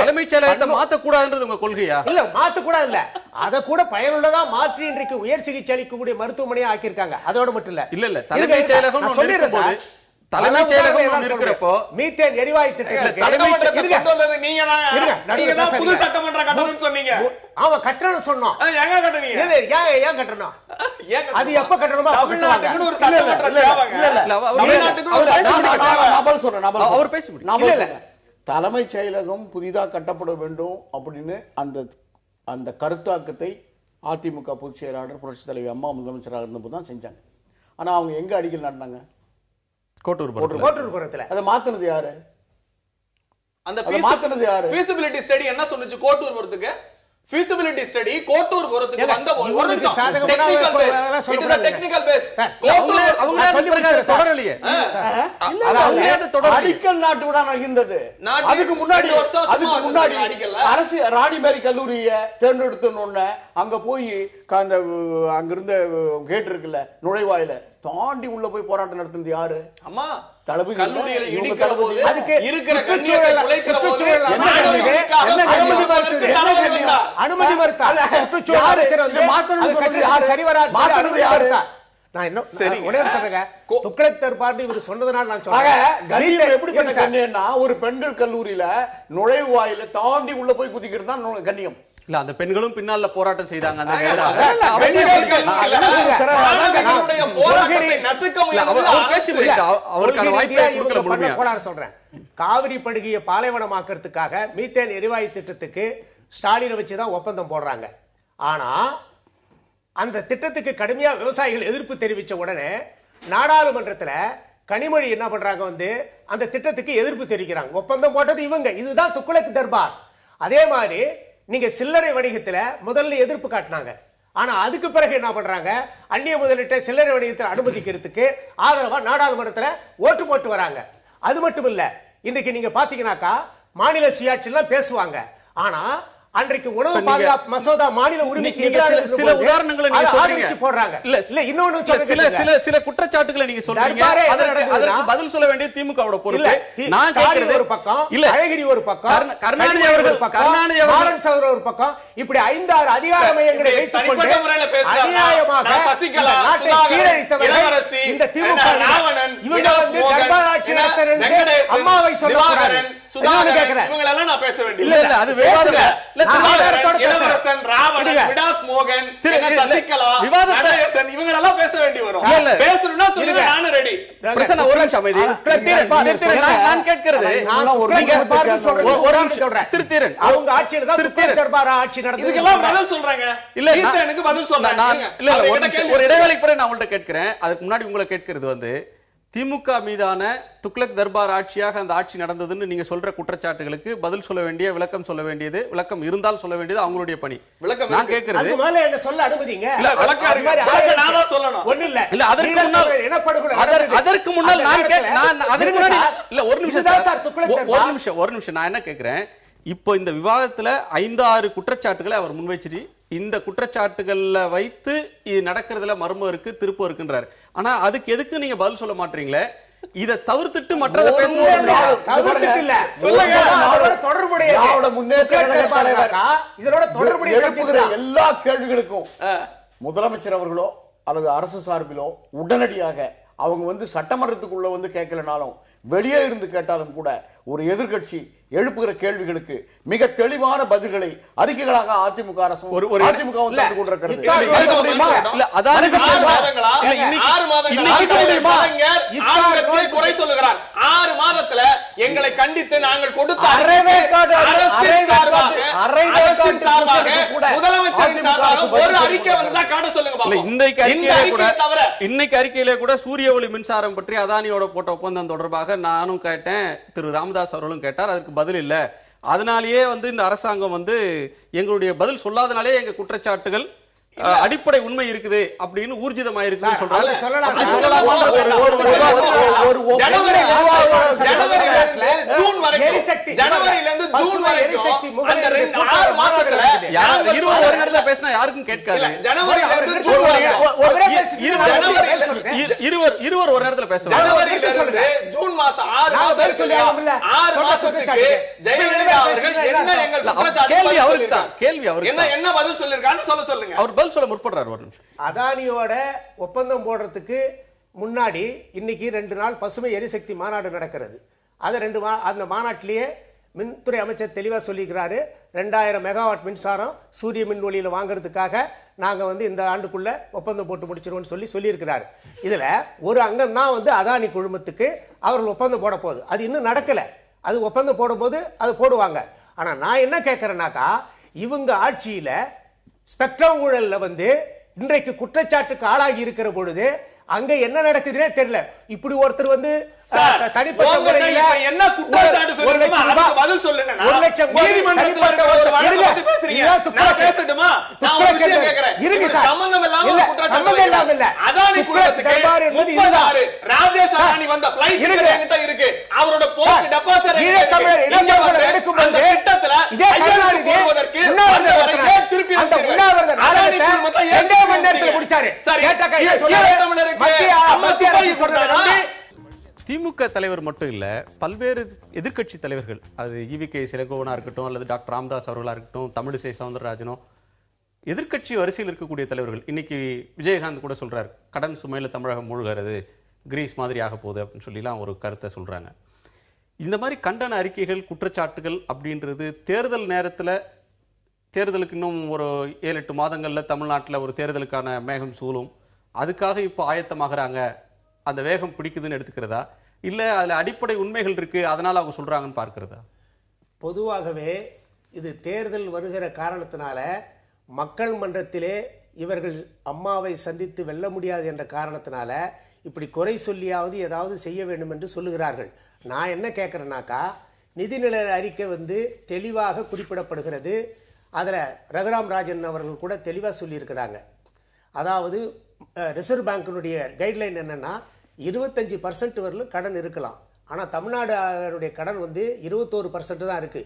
தலைமைச் செயலகத்தை மாத்தக்கூடாதுன்றது உங்க கொள்கையா? இல்ல, மாத்தக்கூடாது இல்ல, அதை கூட பயனுள்ளதா மாற்றி இன்றைக்கு உயர் சிகிச்சை அளிக்கக்கூடிய மருத்துவமனையா ஆக்கியிருக்காங்க. அதோட மட்டும் இல்ல. இல்ல இல்ல, தலைமைச் செயலகம் சொல்லிடுறேன். தலைமைச் செயலகம் இருக்கிறப்போ மீத்தேன் எரிவாயு திட்டத்துக்கு புது சட்டமன்ற கட்டணம் சொன்னீங்க. ஆமா, கட்டணம் சொன்னோம். ஏன் கட்டணம்? அது எப்ப கட்டணுமா? தலைமைச் செயலகம் புதிதாக கட்டப்பட வேண்டும் அப்படின்னு அந்த கருத்தாக்கத்தை அதிமுக பொதுச் செயலாளர் புரட்சி தலைவி அம்மா முதலமைச்சராக இருந்தபோது தான் செஞ்சாங்க. ஆனா அவங்க எங்க அடிக்கல் நாட்டினாங்க? கோட்டூர்புரத்துல. அதை மாத்தினது யாரு? அந்த மாத்தினது யாரு? feasibility study என்ன சொன்னுச்சு கோட்டூர்புரத்துக்கு? feasibility study கோட்டூர்புரத்துக்கு வந்த ஒரு நிமிஷம் technical base. It is a technical base. அவங்க சொல்லி பிறகு தொடரலையே. அடிக்கல் நாட்டு விட நகிந்தது. அதுக்கு முன்னாடி அரசு ராணிமேரி கல்லூரியை தேர்ந்தெடுத்தோன்னு அங்க போய் அந்த அங்க இருந்த கேட் இருக்குல்ல நுழைவாயில தாண்டி உள்ள போய் போராட்டம் நடத்துனது யாரு? அம்மா தளபதி. கல்லூரியில இடிக்கிற போது இருக்கிற கண்ணியத்தை குலைக்கிற போது அனுமதி மறுத்தார். சுற்றுச்சூழல் அமைச்சர் வந்து மாத்தணும்னு சொல்றது யாரு? சரிவராது மாத்தனது யாரு? நான் என்ன ஒரே சொல்றேங்க, துக்ளக் தர்பார்னு இவர் சொன்னதனால நான் சொல்றேன். கண்ணியம் எப்படிப்பட்ட கண்ணியம்னா ஒரு பெண்கள் கல்லூரியில நுழைவாயில தாண்டி உள்ள போய் குதிக்கிறது தான் கண்ணியம். இல்ல அந்த பெண்களும் பின்னால போராட்டம் செய்தாங்க. காவிரி படுகையை பாலைவனமாக்கிறதுக்காக மீத்தேன் எரிவாயு திட்டத்துக்கு ஸ்டாலினை வச்சுதான் ஒப்பந்தம் போடுறாங்க. ஆனா அந்த திட்டத்துக்கு கடுமையா விவசாயிகள் எதிர்ப்பு தெரிவிச்ச உடனே நாடாளுமன்றத்துல கனிமொழி என்ன பண்றாங்க, வந்து அந்த திட்டத்துக்கு எதிர்ப்பு தெரிவிக்கிறாங்க. ஒப்பந்தம் போட்டது இவங்க. இதுதான் துக்ளக் தர்பார். அதே மாதிரி நீங்க சில்லறை வணிகத்துல முதல்ல எதிர்ப்பு காட்டினாங்க. ஆனா அதுக்கு பிறகு என்ன பண்றாங்க, அந்நிய முதலீட்டை சில்லறை வணிகத்தில் அனுமதிக்கிறதுக்கு ஆதரவா நாடாளுமன்றத்துல ஓட்டு போட்டு வராங்க. அது மட்டும் இல்ல, இன்றைக்கு நீங்க பாத்தீங்கன்னாக்கா மாநில சுயாட்சி எல்லாம் பேசுவாங்க. ஆனா அன்றைக்கு உணவு பாதுகாப்பு மசோதா மாநில உரிமைக்கு சில உதாரணங்களை நீங்க சொல்றீங்க போடுறாங்க. இல்ல இன்னொன்னு சில குற்றச்சாட்டுகளை நீங்க சொல்றீங்க. அதற்கு பதில் சொல்ல வேண்டிய திமுகவோட பொறுப்பு. நான் கேக்குறது ஒரு பக்கம், இல்ல அழகிரி ஒரு பக்கம், கருணாநிதி அவர்கள் ஒரு பக்கம், இப்படி 5-6 அதிகார மையங்களை வைத்துக் கொண்டு அநியாயமாக நாட்டை சீரழித்தவர்கள் இந்த திமுக. இவங்க வந்து தர்பார் ஆட்சி நடத்துறது அம்மாவை சொல்லுவாங்க. இவங்க எல்லாம் நான் பேச வேண்டிய இல்ல அது விவாதம் இளவரசன் ராவணன் விடாஸ் மோகன் சசிகலா நடேசன் இவங்க எல்லாம் பேச வேண்டி வரும். பேசணும்னா சொல்லுங்க, நானும் ரெடி. பிரசன்னா ஒரு நிமிஷம் அமைதி. நான் கேட்கிறது ஒரு நிமிஷம் திருத்தீரன் அவங்க ஆட்சியில தான் துக்ளக் தர்பார் ஆட்சி நடந்தது. இதுக்கெல்லாம் பதில் சொல்றாங்க. இல்ல எனக்கு பதில் சொல்றாங்க. இல்ல ஒரு இடைவேளைக்கு பிறகு நான் உங்கள்ட்ட கேட்கிறேன். அதுக்கு முன்னாடி உங்களை கேட்கிறது வந்து திமுக மீதான துக்ளக் தர்பார் ஆட்சியாக அந்த ஆட்சி நடந்ததுன்னு நீங்க சொல்ற குற்றச்சாட்டுகளுக்கு பதில் சொல்ல வேண்டிய, விளக்கம் சொல்ல வேண்டியது, விளக்கம் இருந்தால் சொல்ல வேண்டியது அவங்களுடைய பணி. நான் கேட்கிறது மேல என்ன சொல்ல அனுமதிங்க. நானா சொல்லணும் ஒண்ணு இல்ல. இல்ல அதற்கு முன்னால் இல்ல ஒரு நிமிஷம் நான் என்ன கேட்கிறேன், இப்போ இந்த விவாதத்துல 5-6 குற்றச்சாட்டுகளை அவர் முன்வைச்சிட்டு இந்த குற்றச்சாட்டுகள்ல வைத்து நடக்கிறதுல மர்மம் இருக்கு, திருப்பம் இருக்குன்றாரு. ஆனா அதுக்கு எதுக்கு நீங்க பதில் சொல்ல மாட்டீங்களே? இதை தவிர்த்துட்டு மற்றதை பேசணும். எல்லா கேள்விகளுக்கும் முதலமைச்சர் அவர்களோ அல்லது அரசு சார்பிலோ உடனடியாக அவங்க வந்து சட்டமன்றத்துக்குள்ள வந்து கேட்கலனாலும் வெளியே இருந்து கேட்டாலும் கூட ஒரு எதிர்கட்சி எழுப்புகிற கேள்விகளுக்கு மிக தெளிவான பதில்களை அறிக்கைகளாக அதிமுக அரசு குறை சொல்லுகிறார். 6 மாதத்துல எங்களை கண்டித்து நாங்கள் கொடுத்த முதலமைச்சரின் சார்பாக ஒரு அறிக்கை வந்ததா காட்ட சொல்லுங்க. இன்னைக்கு அறிக்கையிலே கூட சூரிய ஒளி மின்சாரம் பற்றி அதானியோட போட்ட ஒப்பந்தம் தொடர்பாக நானும் கேட்டேன், திரு ராமதாஸ் அவர்களும் கேட்டார். அதுக்கு பதில் இல்ல. அதனாலேயே வந்து இந்த அரசாங்கம் வந்து எங்களுடைய பதில் சொல்லாதனாலே எங்க குற்றச்சாட்டுகள் அடிப்படை உண்மை இருக்குது அப்படின்னு ஊர்ஜிதமாயிருக்குன்னு சொல்றாங்க. பேசினா யாருக்கும் கேட்காது. இருவர் ஒரு நேரத்தில் பேசுவாங்க. ஜூன் மாசம் 6 மாசத்துக்கு ஜெயலலிதா அவர்கள் கேள்வி அவருக்கு தான், கேள்வி அவருக்கு என்ன பதில் சொல்லிருக்கான்னு சொல்ல சொல்லுங்க. அவர் பதில் சொல்ல முற்படுறாரு. ஒரு நிமிஷம். அதானியோட ஒப்பந்தம் போடுறதுக்கு முன்னாடி இன்னைக்கு 2 நாள் பசுமை எரிசக்தி மாநாடு நடக்கிறது. அந்த மாநாட்டிலேயே மின்துறை அமைச்சர் தெளிவா சொல்லிக்கிறாரு, 2000 மெகாவாட் மின்சாரம் சூரிய மின் ஒளியில வாங்குறதுக்காக நாங்க வந்து இந்த ஆண்டுக்குள்ள ஒப்பந்தம் போட்டு முடிச்சிருவோம் சொல்லியிருக்கிறாரு. இதுல ஒரு அங்கம் தான் வந்து அதானி குழுமத்துக்கு அவர்கள் ஒப்பந்தம் போட போகுது. அது இன்னும் நடக்கல. அது ஒப்பந்தம் போடும் போது அது போடுவாங்க. ஆனா நான் என்ன கேட்கிறேன்னாக்கா, இவங்க ஆட்சியில ஸ்பெக்ட்ரம் ஊழல்ல வந்து இன்றைக்கு குற்றச்சாட்டுக்கு ஆளாகி இருக்கிற பொழுது அங்க என்ன நடக்குதுன்னே தெரியல. இப்படி ஒருத்தர் வந்து தனிப்பட்ட முறையில என்ன குற்றச்சாட்டு சொல்லுங்க, அதுக்கு பதில் சொல்லுங்க. 1 லட்சம் நீதிமன்றத்துல இருக்க ஒரு வழக்கு பத்தி பேசுறீங்க, நான் பேசட்டுமா? நான் ஒரு விஷயம் கேக்குறேன். இருங்க சார், சம்பந்தம் இல்லாம குற்றச்சாட்டு இல்ல. அதானி குற்றத்துக்கு 36 ராஜேஷ் அதானி வந்த ஃளைட் என்கிட்ட இருக்கு. அவரோட போஸ்ட் டெபாசிட் அந்த திட்டத்துல போடுவதற்கு திருப்பி அதானி மொத்தம் 2 மணி நேரத்துல முடிச்சாரு. சரி, திமுக தலைவர் மட்டும் இல்ல, பல்வேறு எதிர்க்கட்சி தலைவர்கள், அது ஈவி.கே. இளங்கோவனா இருக்கட்டும் அல்லது டாக்டர் ராமதாஸ் அவர்களா இருக்கட்டும், தமிழிசை சவுந்தரராஜனோ, எதிர்க்கட்சி வரிசையில் இருக்கக்கூடிய தலைவர்கள் இன்னைக்கு விஜயகாந்த் கூட சொல்றாரு, கடன் சுமையில தமிழகம் மூழ்கிறது, கிரீஸ் மாதிரி ஆக போகுது அப்படின்னு சொல்லிலாம் ஒரு கருத்தை சொல்றாங்க. இந்த மாதிரி கண்டன அறிக்கைகள், குற்றச்சாட்டுகள் அப்படின்றது தேர்தல் நேரத்தில், தேர்தலுக்கு இன்னும் ஒரு 7-8 மாதங்கள்ல தமிழ்நாட்டில் ஒரு தேர்தலுக்கான மேகம் சூழும், அதுக்காக இப்போ ஆயத்தமாகறாங்க, அந்த வேகம் பிடிக்குதுன்னு எடுத்துக்கிறதா, இல்ல அதுல அடிப்படை உண்மைகள் இருக்கு அதனால அவங்க சொல்றாங்கன்னு பார்க்கிறதா? பொதுவாகவே இது தேர்தல் வருகிற காரணத்தினால மக்கள் மன்றத்திலே இவர்கள் அம்மாவை சந்தித்து வெல்ல முடியாது என்ற காரணத்தினால இப்படி குறை சொல்லியாவது ஏதாவது செய்ய வேண்டும் என்று சொல்லுகிறார்கள். நான் என்ன கேட்கிறேன்னாக்கா, நிதிநிலை அறிக்கை வந்து தெளிவாக குறிப்பிடப்படுகிறது. அதுல ரகுராம் ராஜன் அவர்கள் கூட தெளிவா சொல்லியிருக்கிறாங்க. அதாவது ரிசர்வ் பேங்கினுடைய கைட்லைன் என்னன்னா 25% வரலும் கடன் இருக்கலாம். ஆனால் தமிழ்நாடு கடன் வந்து 21% தான் இருக்கு.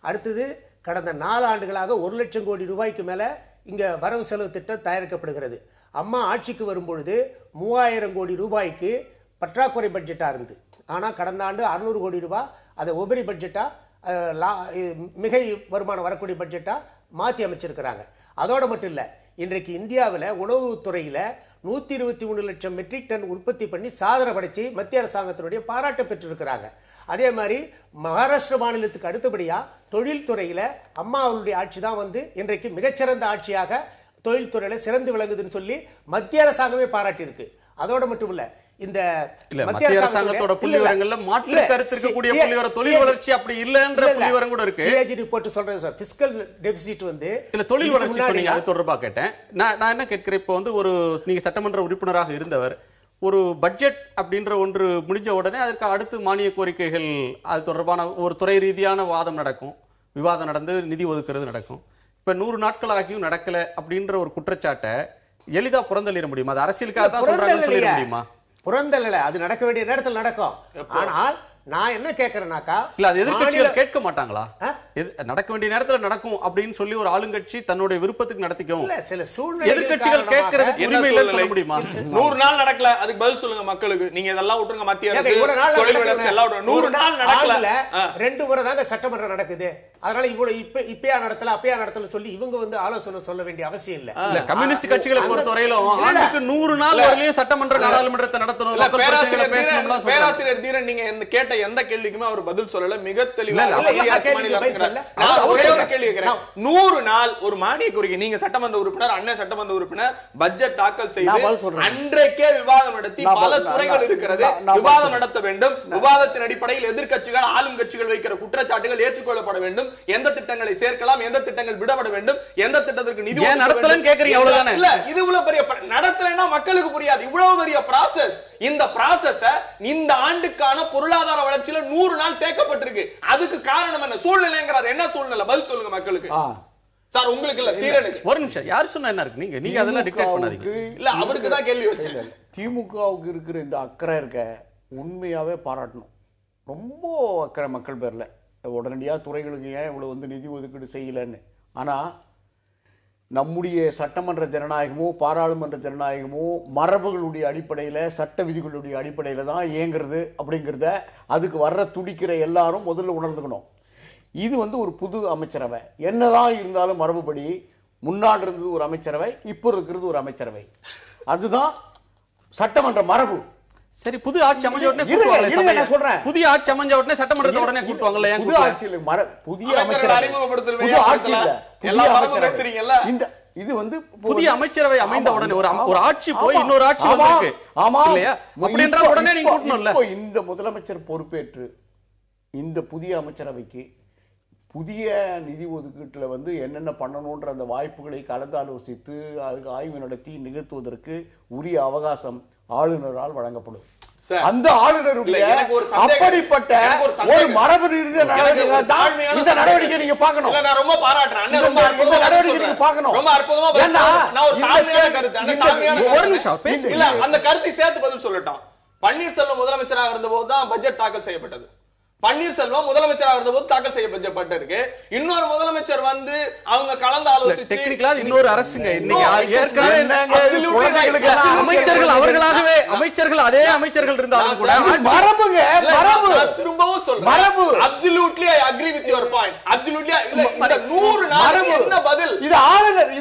அடுத்தது கடந்த 4 ஆண்டுகளாக 1 லட்சம் கோடி ரூபாய்க்கு மேல இங்க வரவு செலவு திட்டம் தயாரிக்கப்படுகிறது. அம்மா ஆட்சிக்கு வரும்பொழுது 3000 கோடி ரூபாய்க்கு பற்றாக்குறை பட்ஜெட்டா இருந்து, ஆனா கடந்த ஆண்டு 600 கோடி ரூபாய் அதை உபரி பட்ஜெட்டா, மிகை வருமானம் வரக்கூடிய பட்ஜெட்டா மாற்றி அமைச்சிருக்கிறாங்க. அதோட மட்டும் இல்ல, இன்றைக்கு இந்தியாவில் உணவுத்துறையில 123 லட்சம் மெட்ரிக் டன் உற்பத்தி பண்ணி சாதனை படைச்சு மத்திய அரசாங்கத்தினுடைய பாராட்டு பெற்றிருக்கிறாங்க. அதே மாதிரி மகாராஷ்டிர மாநிலத்துக்கு அடுத்தபடியா தொழில்துறையில அம்மா அவருடைய ஆட்சி தான் வந்து இன்றைக்கு மிகச்சிறந்த ஆட்சியாக தொழில்துறையில சிறந்து விளங்குதுன்னு சொல்லி மத்திய அரசாங்கமே பாராட்டி இருக்கு. அதோட மட்டும் இல்ல, இந்த மத்திய அரசாங்கத்தோட புள்ளிவிவரங்கள்ல மாற்று கருத்து இருக்கக்கூடிய புள்ளிவிவர தொழில் வளர்ச்சி அப்படி இல்லன்ற புள்ளிவிவரம் கூட இருக்கு. சிஏஜி ரிப்போர்ட் சொல்றேன் சார், ஃபிஸ்கல் டெபிசிட் வந்து இல்ல தொழில் வளர்ச்சி சொன்னீங்க, அது தொடர்பா கேட்டேன். நான் என்ன கேட்கிறேன், இப்போ வந்து ஒரு நீங்க சட்டமன்ற உறுப்பினராக இருந்தவர், ஒரு பட்ஜெட் அப்படின்ற ஒன்று முடிஞ்ச உடனே அதற்கு அடுத்து மானிய கோரிக்கைகள், அது தொடர்பான ஒரு துறை ரீதியான வாதம் நடக்கும், விவாதம் நடந்து நிதி ஒதுக்குறது நடக்கும். இப்ப 100 நாட்கள் ஆகியும் நடக்கல அப்படின்ற ஒரு குற்றச்சாட்டை எளிதா புறந்தள்ளிட முடியுமா? அது அரசியலுக்காக தான் சொல்றாங்கன்னு சொல்லிட முடியுமா? புறந்தல்ல, அது நடக்க வேண்டிய நேரத்தில் நடக்கும். ஆனால் நான் என்ன கேட்கிறேன்னாக்கா, இல்ல அது எதிர்க்கட்சிகள் கேட்க மாட்டாங்களா? நடக்க வேண்டிய நேரத்துல நடக்கும் அப்படின்னு சொல்லி ஒரு ஆளுங்கட்சி தன்னுடைய விருப்பத்துக்கு நடத்திக்கும். இல்ல சில சூழ்நிலை எதிர்க்கட்சிகள் கேட்கறதுக்கு உரிமை இல்லைன்னு சொல்ல முடியுமா? 100 நாள் நடக்கல, அதுக்கு பதில் சொல்லுங்க மக்களுக்கு. நீங்க இதெல்லாம் விட்டுருங்க, மத்திய அரசு தொழில் வளர்ச்சி எல்லாம் விட்டுருங்க. 100 நாள் நடக்கல, 2 முறை தாங்க சட்டமன்றம் நடக்குது. அதனால இவ்வளவு இப்பயா நடத்தல அப்பயா நடத்தல சொல்லி இவங்க வந்து ஆலோசனை சொல்ல வேண்டிய அவசியம் இல்ல. இல்ல கம்யூனிஸ்ட் கட்சிகளை பொறுத்தவரையிலும் ஆண்டுக்கு 100 நாள் வரலையும் சட்டமன்ற நாடாளுமன்றத்தை நடத்தணும். பேராசிரியர் தீரன், நீங்க கேட்ட எந்த கேள்விக்குமே அவர் பதில் சொல்லல. மிக தெளிவா ஒரே ஒரு கேள்வி கேட்கிறேன். 100 நாள் ஒரு மானிய கோரிக்கை, நீங்க சட்டமன்ற உறுப்பினர், அண்ணன் சட்டமன்ற உறுப்பினர், பட்ஜெட் தாக்கல் செய்து அன்றைக்கே விவாதம் நடத்தி பல துறைகள் இருக்கிறது, விவாதம் நடத்த வேண்டும். விவாதத்தின் அடிப்படையில் எதிர்க்கட்சிகள் ஆளும் கட்சிகள் வைக்கிற குற்றச்சாட்டுகள் ஏற்றுக்கொள்ளப்பட வேண்டும். எந்த திட்டங்களை சேர்க்கலாம், எந்த திட்டங்கள் விடப்பட வேண்டும், எந்த திட்டத்திற்கு நிதி நடத்தலன்னு கேக்குறீங்க, அவ்வளவுதானே? இல்ல இது இவ்வளவு பெரிய நடத்தலைன்னா மக்களுக்கு புரியாது. இவ்வளவு பெரிய ப்ராசஸ், இந்த ப்ராசஸ இந்த ஆண்டுக்கான பொருளாதார வளர்ச்சியில 100 நாள் தேக்கப்பட்டிருக்கு. அதுக்கு காரணம் என்ன? சூழ்நிலைங்கிறார். என்ன சூழ்நிலை? பதில் சொல்லுங்க மக்களுக்கு. சார் உங்களுக்கு இல்ல, தீரனுக்கு. ஒரு நிமிஷம், யார் சொன்னா என்ன இருக்கு? நீங்க அதெல்லாம் டிக்டேட் பண்ணாதீங்க. இல்ல அவருக்கு தான் கேள்வி வச்சேன். திமுகவுக்கு இருக்கிற இந்த அக்கறை இருக்க உண்மையாவே பாராட்டணும். ரொம்ப அக்கறை மக்கள் பேர்ல. உடனடியாக துறைகளுக்கு ஏன் இவ்வளவு வந்து நிதி ஒதுக்கீடு செய்யலன்னு. ஆனா நம்முடைய சட்டமன்ற ஜனநாயகமோ பாராளுமன்ற ஜனநாயகமோ மரபுகளுடைய அடிப்படையில், சட்ட விதிகளுடைய அடிப்படையில் தான் இயங்குறது அப்படிங்கிறத அதுக்கு வர்ற துடிக்கிற எல்லாரும் முதல்ல உணர்ந்துக்கணும். இது வந்து ஒரு புது அமைச்சரவை. என்னதான் இருந்தாலும் மரபுபடி முன்னாள் இருந்தது ஒரு அமைச்சரவை, இப்போ இருக்கிறது ஒரு அமைச்சரவை. அதுதான் சட்டமன்ற மரபு. சரி, புது ஆட்சி அமைஞ்ச உடனே சொல்றேன், புதிய ஆட்சி அமைஞ்ச உடனே சட்டமன்றத்தை உடனே கூட்டுவாங்கல்ல? ஏன் புது ஆட்சி இல்ல, புதிய அமைச்சரவை, புதிய ஆட்சி இல்ல, புதிய அமைச்சரவை. இந்த இது வந்து புதிய அமைச்சரவை அமைந்த உடனே ஒரு ஆட்சி போய் இன்னொரு ஆட்சி வந்திருக்கு. ஆமா இல்லையா? அப்படின்ற உடனே நீங்க கூட்டணும்ல. இப்போ இந்த முதலமைச்சர் பொறுப்பேற்று இந்த புதிய அமைச்சரவைக்கு புதிய நிதி ஒதுக்கீட்டில் வந்து என்னென்ன பண்ணணுன்ற அந்த வாய்ப்புகளை கலந்து ஆலோசித்து அதுக்கு ஆய்வு நடத்தி நிகழ்த்துவதற்கு உரிய அவகாசம் ஆளுநரால் வழங்கப்படும். அந்த ஆளுநருடைய அப்படிப்பட்ட ஒரு மரபு ரீதியான இந்த நடவடிக்கை நீங்க பார்க்கணும். நான் ரொம்ப பாராட்டுறேன். இந்த நடவடிக்கை நீங்க பார்க்கணும். ரொம்ப அற்புதமா நான் ஒரு தாழ்மையான கருத்து. ஒரு நிமிஷம் பேசு. இல்ல அந்த கருத்தை சேர்த்து பதில் சொல்லட்டும். பன்னீர்செல்வம் முதலமைச்சராக இருந்தபோது தான் பட்ஜெட் தாக்கல் செய்யப்பட்டது. பன்னீர்செல்வம் முதலமைச்சராக இருந்தபோது தாக்கல் செய்யப்பட்டிருக்கு. இன்னொரு முதலமைச்சர் வந்து அவங்க கலந்து ஆலோசிச்சு டெக்னிக்கலா இன்னொரு அரசுங்க அமைச்சர்கள் அவர்களாகவே அமைச்சர்கள் அதே அமைச்சர்கள் இருந்தாலும் கூட மரபுங்க மரபு திரும்பவும் சொல்றேன். மரபு absolutely I agree with your point. Absolutely இல்ல இந்த 100 நாள் என்ன பதில்? இது ஆளுநர்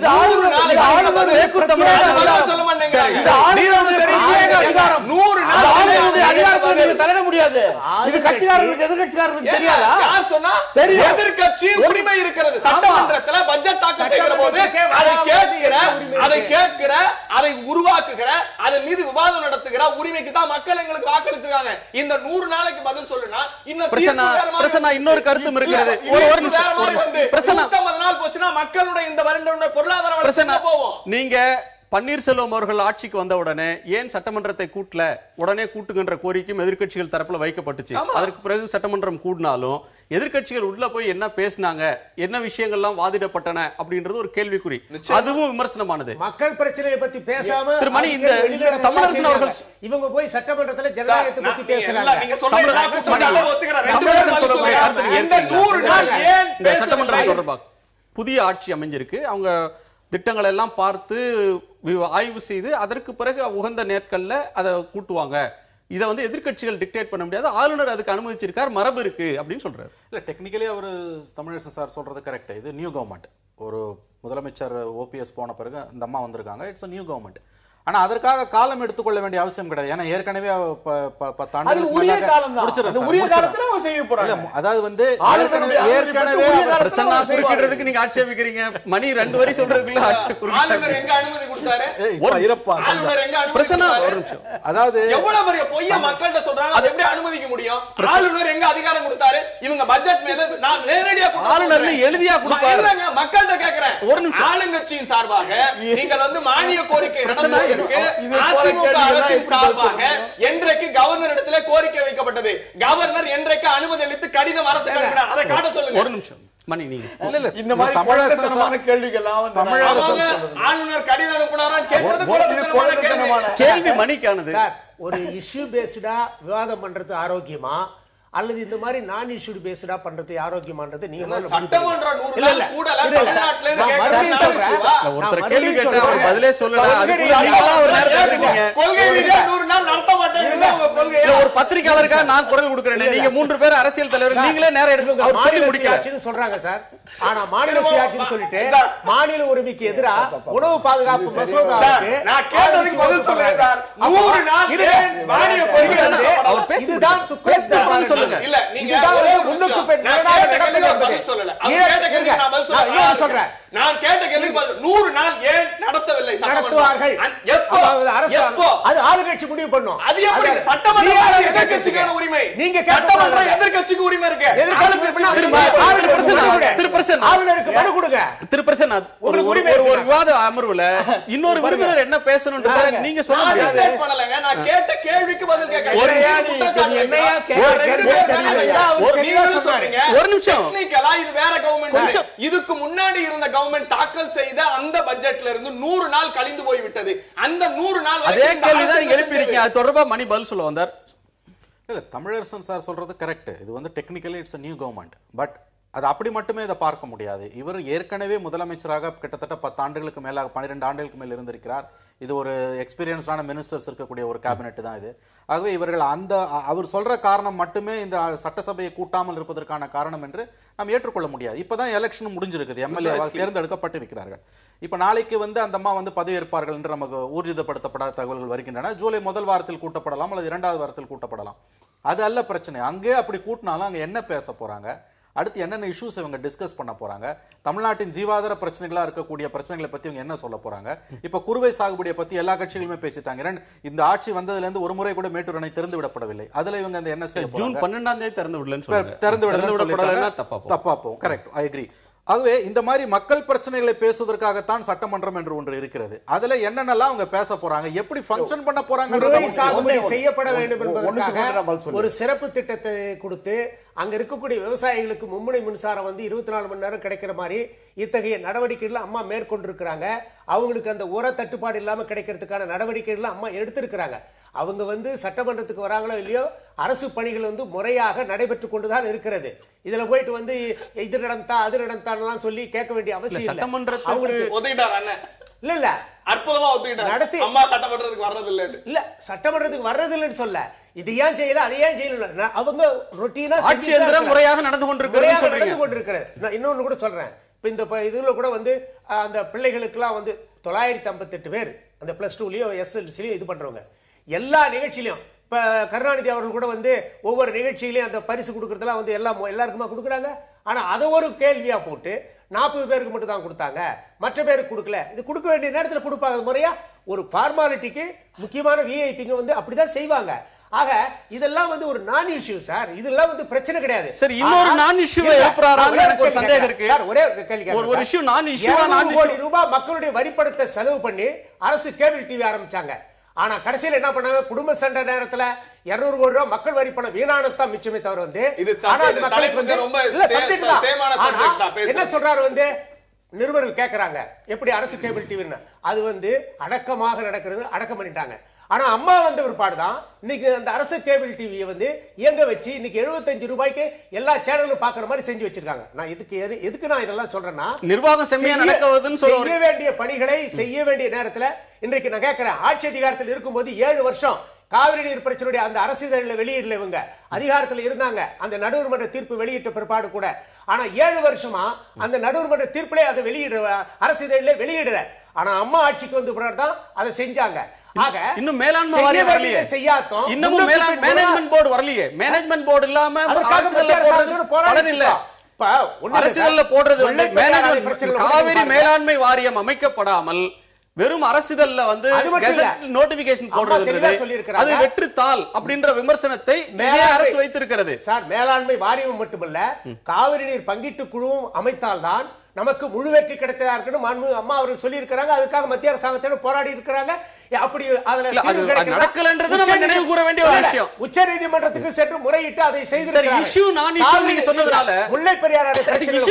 சொல்ல மாட்டேங்க. இது ஆளுநர் அதிகாரம் 100 நாள் ஆளுநருடைய அதிகாரத்தை தள்ள முடியாது. இது கட்சிக்காரர்களுக்கு எதிர்க்கட்சிக்காரர்களுக்கு தெரியாதா? யார் சொன்னா? எதிர்க்கட்சி உரிமை இருக்கிறது. சட்டமன்றத்துல பட்ஜெட் தாக்கல் செய்கிற போது அதை கேட்கிற அதை உருவாக்குகிற அதன் மீது விவாதம் நடத்துகிற உரிமைக்கு தான் மக்கள் எங்களுக்கு வாக்களிச்சிருக்காங்க. இந்த 100 நாளைக்கு பதில் சொல்லுனா இன்னொரு கருத்தும் இருக்கிறது. ஒரு நிமிஷம் 150 நாள் போச்சுன்னா மக்களுடைய இந்த வருட பொருளாதார வளர்ச்சி போவோம். நீங்க பன்னீர்செல்வம் அவர்கள் ஆட்சிக்கு வந்த உடனே ஏன் சட்டமன்றத்தை கூட்டல, உடனே கூட்டுகின்ற கோரிக்கையும் எதிர்க்கட்சிகள் தரப்புல வைக்கப்பட்டுச்சு. அதற்கு பிறகு சட்டமன்றம் கூடினாலும் எதிர்க்கட்சிகள் உள்ள போய் என்ன பேசினாங்க, என்ன விஷயங்கள்லாம் வாதிடப்பட்டன அப்படின்றது ஒரு கேள்விக்குறி. அதுவும் விமர்சனமானது. மக்கள் பிரச்சனையை பத்தி பேசாம திருமணி இந்த தமிழரசன் அவர்கள் இவங்க போய் சட்டமன்றத்துல ஜனநாயகத்தை பத்தி பேசுறாங்க. நீங்க சட்டமன்றம் தொடர்பாக புதிய ஆட்சி அமைஞ்சிருக்கு. அவங்க திட்டங்களை எல்லாம் பார்த்து ஆய்வு செய்து அதற்கு பிறகு உகந்த நேர்கல்ல அதை கூட்டுவாங்க. இதை வந்து எதிர்க்கட்சிகள் டிக்டேட் பண்ண முடியாது. ஆளுநர் அதுக்கு அனுமதிச்சிருக்கார், மரபு இருக்கு அப்படின்னு சொல்றாரு. இல்ல டெக்னிக்கலி அவர் தமிழரசன் சார் சொல்றது கரெக்ட். இது நியூ கவர்மெண்ட். ஒரு முதலமைச்சர் ஓபிஎஸ் போன பிறகு இந்த அம்மா வந்திருக்காங்க. It's new government. ஆனா அதற்காக காலம் எடுத்துக்கொள்ள வேண்டிய அவசியம் கிடையாது. ஏன்னா ஏற்கனவே 10 அதாவது வந்து ஏற்கனவே குறுக்கிடுறதுக்கு நீங்க ஆட்சேபிக்கிறீங்க. மணி 2 வரி சொல்றதுக்குள்ள அதாவது எவ்வளவு பெரிய பொய்ய மக்கள்கிட்ட சொல்றாங்க, அதை எப்படி அனுமதிக்க முடியும்? ஆளுநர் எங்க அதிகாரம் கொடுத்தாரு? இவங்க பட்ஜெட் மீது நான் நேரடியா ஆளுநர் எழுதியா கொடுப்பாரு. மக்கள்கிட்ட கேட்கிறேன். ஒரு நிமிஷம் ஆளுங்கட்சியின் சார்பாக நீங்கள் வந்து மானிய கோரிக்கை என்றைக்கு கவர்னர் இடத்துல கோரிக்கை வைக்கப்பட்டது, கவர்னர் என்றைக்கு அனுமதி அளித்து கடிதம் அரசு அனுப்பினார், அதை காட்ட சொல்லுங்க. ஒரு நிமிஷம் மணி, நீங்க இல்ல இந்த மாதிரி தமிழரசன் கேள்விகள்லாம் ஆளுநர் கடிதம் அனுப்பினாரான்னு கேட்டது கேள்வி மணிக்கானது. ஒரு இஷ்யூ பேஸ்டா விவாதம் பண்றது ஆரோக்கியமா அல்லது இந்த மாதிரி நான் இஷ்யூ பேஸ்டா பண்றது ஆரோக்கியமான்றது நீங்க ஒருத்தர் கேள்வி கேட்டா அவர் பதிலே சொல்லல. ஒரு பத்திரிகையாளருக்கா நான் குரல் கொடுக்கிறேன். நீங்க 3 பேர் அரசியல் தலைவர், நீங்களே நேரம் எடுத்து அவர் சொல்லி முடிக்கல சொல்றாங்க சார். ஆனா மாநில சுயாட்சின்னு சொல்லிட்டு மாநில உரிமைக்கு எதிராக உணவு பாதுகாப்பு மசோதாவுக்கு நான் கேட்டதுக்கு பதில் சொல்றேன் சார். 100 நாள் மானிய கோரிக்கை அவர் பேசுதான் துக்ளக் சொல்லுங்க. இல்ல நீங்க முன்னுக்கு பின் பதில் சொல்லல. அவர் கேட்ட கேள்விக்கு நான் பதில் சொல்றேன். நான் கேட்ட கேள்விக்கு 100 நாள் ஏன் நடத்தவில்லை? நடத்துவார்கள். எப்போ? அது ஆளுங்கட்சி முடிவு பண்ணும். அது எப்படி? சட்டமன்றம் எதிர்க்கட்சிக்கான உரிமை. நீங்க சட்டமன்றம் எதிர்க்கட்சிக்கு உரிமை இருக்கு. ஆளுநருக்கு மனு கொடுங்க. ஒரு விவாத அமர்வுல இன்னொரு விருந்தினர் என்ன பேசணும்ன்றத நீங்க சொல்ல முடியாது. நான் கேட்ட கேள்விக்கு பதில் கேட்கிறேன். ஒரு நிமிஷம். இது வேற கவர்மெண்ட். இதுக்கு முன்னாடி இருந்த கவர்மெண்ட் தாக்கல் செய்த அந்த பட்ஜெட்ல இருந்து 100 நாள் கழிந்து போய் விட்டது. அந்த 100 நாள் அதே கேள்விதான் நீங்க எழுப்பியிருக்கீங்க. அது தொடர்பா மணி பதில் சொல்ல வந்தார். இல்ல தமிழரசன் சார் சொல்றது கரெக்ட். இது வந்து technically it's new government. But அது அப்படி மட்டுமே இதை பார்க்க முடியாது. இவர் ஏற்கனவே முதலமைச்சராக கிட்டத்தட்ட 10 ஆண்டுகளுக்கு மேலாக 12 ஆண்டுகளுக்கு மேல் இருந்திருக்கிறார். இது ஒரு எக்ஸ்பீரியன்ஸ்டான மினிஸ்டர்ஸ் இருக்கக்கூடிய ஒரு கேபினெட் தான் இது. ஆகவே இவர்கள் அவர் சொல்ற காரணம் மட்டுமே இந்த சட்டசபையை கூட்டாமல் இருப்பதற்கான காரணம் என்று நாம் ஏற்றுக்கொள்ள முடியாது. இப்பதான் எலெக்ஷன் முடிஞ்சிருக்குது, எம்எல்ஏவாக தேர்ந்தெடுக்கப்பட்டிருக்கிறார்கள். இப்ப நாளைக்கு வந்து அந்த அம்மா வந்து பதவியேற்பார்கள் என்று நமக்கு ஊர்ஜிதப்படுத்தப்படாத தகவல்கள் வருகின்றன. ஜூலை முதல் வாரத்தில் கூட்டப்படலாம் அல்லது 2வது வாரத்தில் கூட்டப்படலாம். அது அல்ல பிரச்சனை. அங்கே அப்படி கூட்டினாலும் அங்க என்ன பேச போறாங்க, அடுத்து என்னென்ன இஷ்யூஸ் இவங்க டிஸ்கஸ் பண்ண போறாங்க, தமிழ்நாட்டின் ஜீவாதார பிரச்சனைகளா இருக்கக்கூடிய பிரச்சனைகளை பத்தி இவங்க என்ன சொல்ல போறாங்க. இப்ப குறுவை சாகுபடியை பத்தி எல்லா கட்சிகளுமே பேசிட்டாங்க. இந்த ஆட்சி வந்ததுல இருந்து ஒரு முறை கூட மேட்டூர் அணை திறந்து விடப்படவில்லை. அதுல இவங்க அந்த என்ன செய்ய ஜூன் 12ஆம் தேதி திறந்து விடலன்னு தப்பா போகும். Correct, I agree. ஆகவே இந்த மாதிரி மக்கள் பிரச்சனைகளை பேசுவதற்காகத்தான் சட்டமன்றம் என்று ஒன்று இருக்கிறது. அதுல என்னென்னலாம் அவங்க பேச போறாங்க, எப்படி ஃபங்க்ஷன் பண்ண போறாங்க, சாகுபடி செய்யப்பட வேண்டும் என்பதற்காக ஒரு சிறப்பு திட்டத்தை கொடுத்து அங்க இருக்கக்கூடிய விவசாயிகளுக்கு மும்முனை மின்சாரம் வந்து 24 மணி நேரம் கிடைக்கிற மாதிரி இத்தகைய நடவடிக்கைகள் அம்மா மேற்கொண்டிருக்கிறாங்க. அவங்களுக்கு அந்த உர தட்டுப்பாடு இல்லாம கிடைக்கிறதுக்கான நடவடிக்கைகள் அம்மா எடுத்திருக்கிறாங்க. அவங்க வந்து சட்டமன்றத்துக்கு வராங்களோ இல்லையோ அரசு பணிகள் வந்து முறையாக நடைபெற்று கொண்டுதான் இருக்கிறது. இதுல போயிட்டு வந்து இது நடந்தா அது நடந்தான்னு சொல்லி கேட்க வேண்டிய அவசியம் இல்லை. இல்ல அற்புதமா நடத்தி அம்மா சட்டமன்றத்துக்கு வர்றது இல்ல சட்டமன்றத்துக்கு வர்றது இல்லைன்னு சொல்ல, இது ஏன் செய்யல அது ஏன் செய்யல, அவங்க ரொட்டீனா முறையாக நடந்து கொண்டிருக்கிறது. நான் இன்னொன்னு கூட சொல்றேன். இப்ப இந்த இதுல கூட வந்து அந்த பிள்ளைகளுக்கு எல்லாம் வந்து 958 பேர் அந்த +2லயும் SLCலயும் இது பண்றவங்க எல்லா நிகழ்ச்சியிலும். இப்ப கருணாநிதி அவர்கள் கூட வந்து ஒவ்வொரு நிகழ்ச்சியிலையும் அந்த பரிசு கொடுக்கறதெல்லாம் வந்து எல்லாருக்குமா கொடுக்குறாங்க. ஆனா அதை ஒரு கேள்வியா போட்டு 40 பேருக்கு மட்டும் தான் கொடுத்தாங்க, மற்ற பேருக்கு கொடுக்கல. இது கொடுக்க வேண்டிய நேரத்தில் கொடுப்பாங்க. முறையா ஒரு ஃபார்மாலிட்டிக்கு முக்கியமான விஐபிங்க வந்து அப்படிதான் செய்வாங்க. ஆக இதெல்லாம் வந்து ஒரு நான் இஷ்யூ சார், இதெல்லாம் வந்து பிரச்சனை கிடையாது. சரி, இன்னொரு நான் இஷ்யூ எழுப்புறாரான்னு எனக்கு ஒரு சந்தேகம் இருக்கு சார். ஒரே ஒரு இஷ்யூ நான் இஷ்யூ 200 கோடி ரூபாய் மக்களுடைய வரிப்பணத்தை செலவு பண்ணி அரசு கேபிள் டிவி ஆரம்பிச்சாங்க. ஆனா கடைசியில் என்ன பண்ணாங்க, குடும்ப சண்டை நேரத்துல 200 கோடி ரூபாய் மக்கள் வரி பணம் வீணானதான் மிச்சமே தவிர வந்து என்ன சொல்றாரு வந்து நிருபர்கள் கேட்கறாங்க எப்படி அரசு கேபிள் டிவின்னு. அது வந்து அடக்கமாக நடக்கிறது, அடக்கம் பண்ணிட்டாங்க. ஆனா அம்மா வந்த ஒரு பாடுதான் இன்னைக்கு அந்த அரசு கேபிள் டிவியை வந்து இயங்க வச்சு இன்னைக்கு 75 ரூபாய்க்கு எல்லா சேனலும் பாக்குற மாதிரி செஞ்சு வச்சிருக்காங்க. நான் எதுக்கு நான் இதெல்லாம் சொல்றேன்னா, நிர்வாகம் செய்ய வேண்டிய பணிகளை செய்ய வேண்டிய நேரத்துல இன்றைக்கு நான் கேட்கிறேன், ஆட்சி அதிகாரத்தில் இருக்கும்போது 7 வருஷம் காவிரி நீர் பிரச்சனையுடைய அந்த அரசிதழில் வெளியிடல, இவங்க அதிகாரத்தில் இருந்தாங்க. அந்த நடுவர் மன்ற தீர்ப்பு வெளியிட்ட பிற்பாடு கூட. ஆனா 7 வருஷமா அந்த நடுவர் மன்ற தீர்ப்பிலே அதை அரசிதழில் வெளியிடல. ஆனா அம்மா ஆட்சிக்கு வந்து தான் அதை செஞ்சாங்க. ஆக இன்னும் மேலாண்மை வாரியம் வரலையே, செய்யாதோம். இன்னமும் மேனேஜ்மென்ட் போர்டு வரலையே. மேனேஜ்மென்ட் போர்டு இல்லாம அரசிதழ்ல போடுறது பலன் இல்ல. அரசிதழ்ல போடுறது வந்து மேனேஜ்மென்ட் காவிரி மேலாண்மை வாரியம் அமைக்கப்படாமல் வெறும் அரசிதழ்ல வந்து நோட்டிபிகேஷன் போடுறது அது வெற்றுத்தாள் அப்படின்ற விமர்சனத்தை அரசு வைத்திருக்கிறது. சார், மேலாண்மை வாரியம் மட்டுமல்ல, காவிரி நீர் பங்கீட்டு குழுவும் அமைத்தால்தான் நமக்கு முழு வெற்றி கிடைத்ததா இருக்குன்னு அம்மா அவர்கள் சொல்லி இருக்காங்க. அதுக்காக மத்திய அரசாங்கத்தோட போராடி இருக்கிறாங்க. அப்படி நடக்கலன்றது நம்ம நினைவு கூற வேண்டிய ஒரு விஷயம். உச்ச நீதிமன்றத்துக்கு சென்று முறையிட்டு அதை செய்திருக்கிறாங்க. முல்லை பெரியாறு அணை பிரச்சனை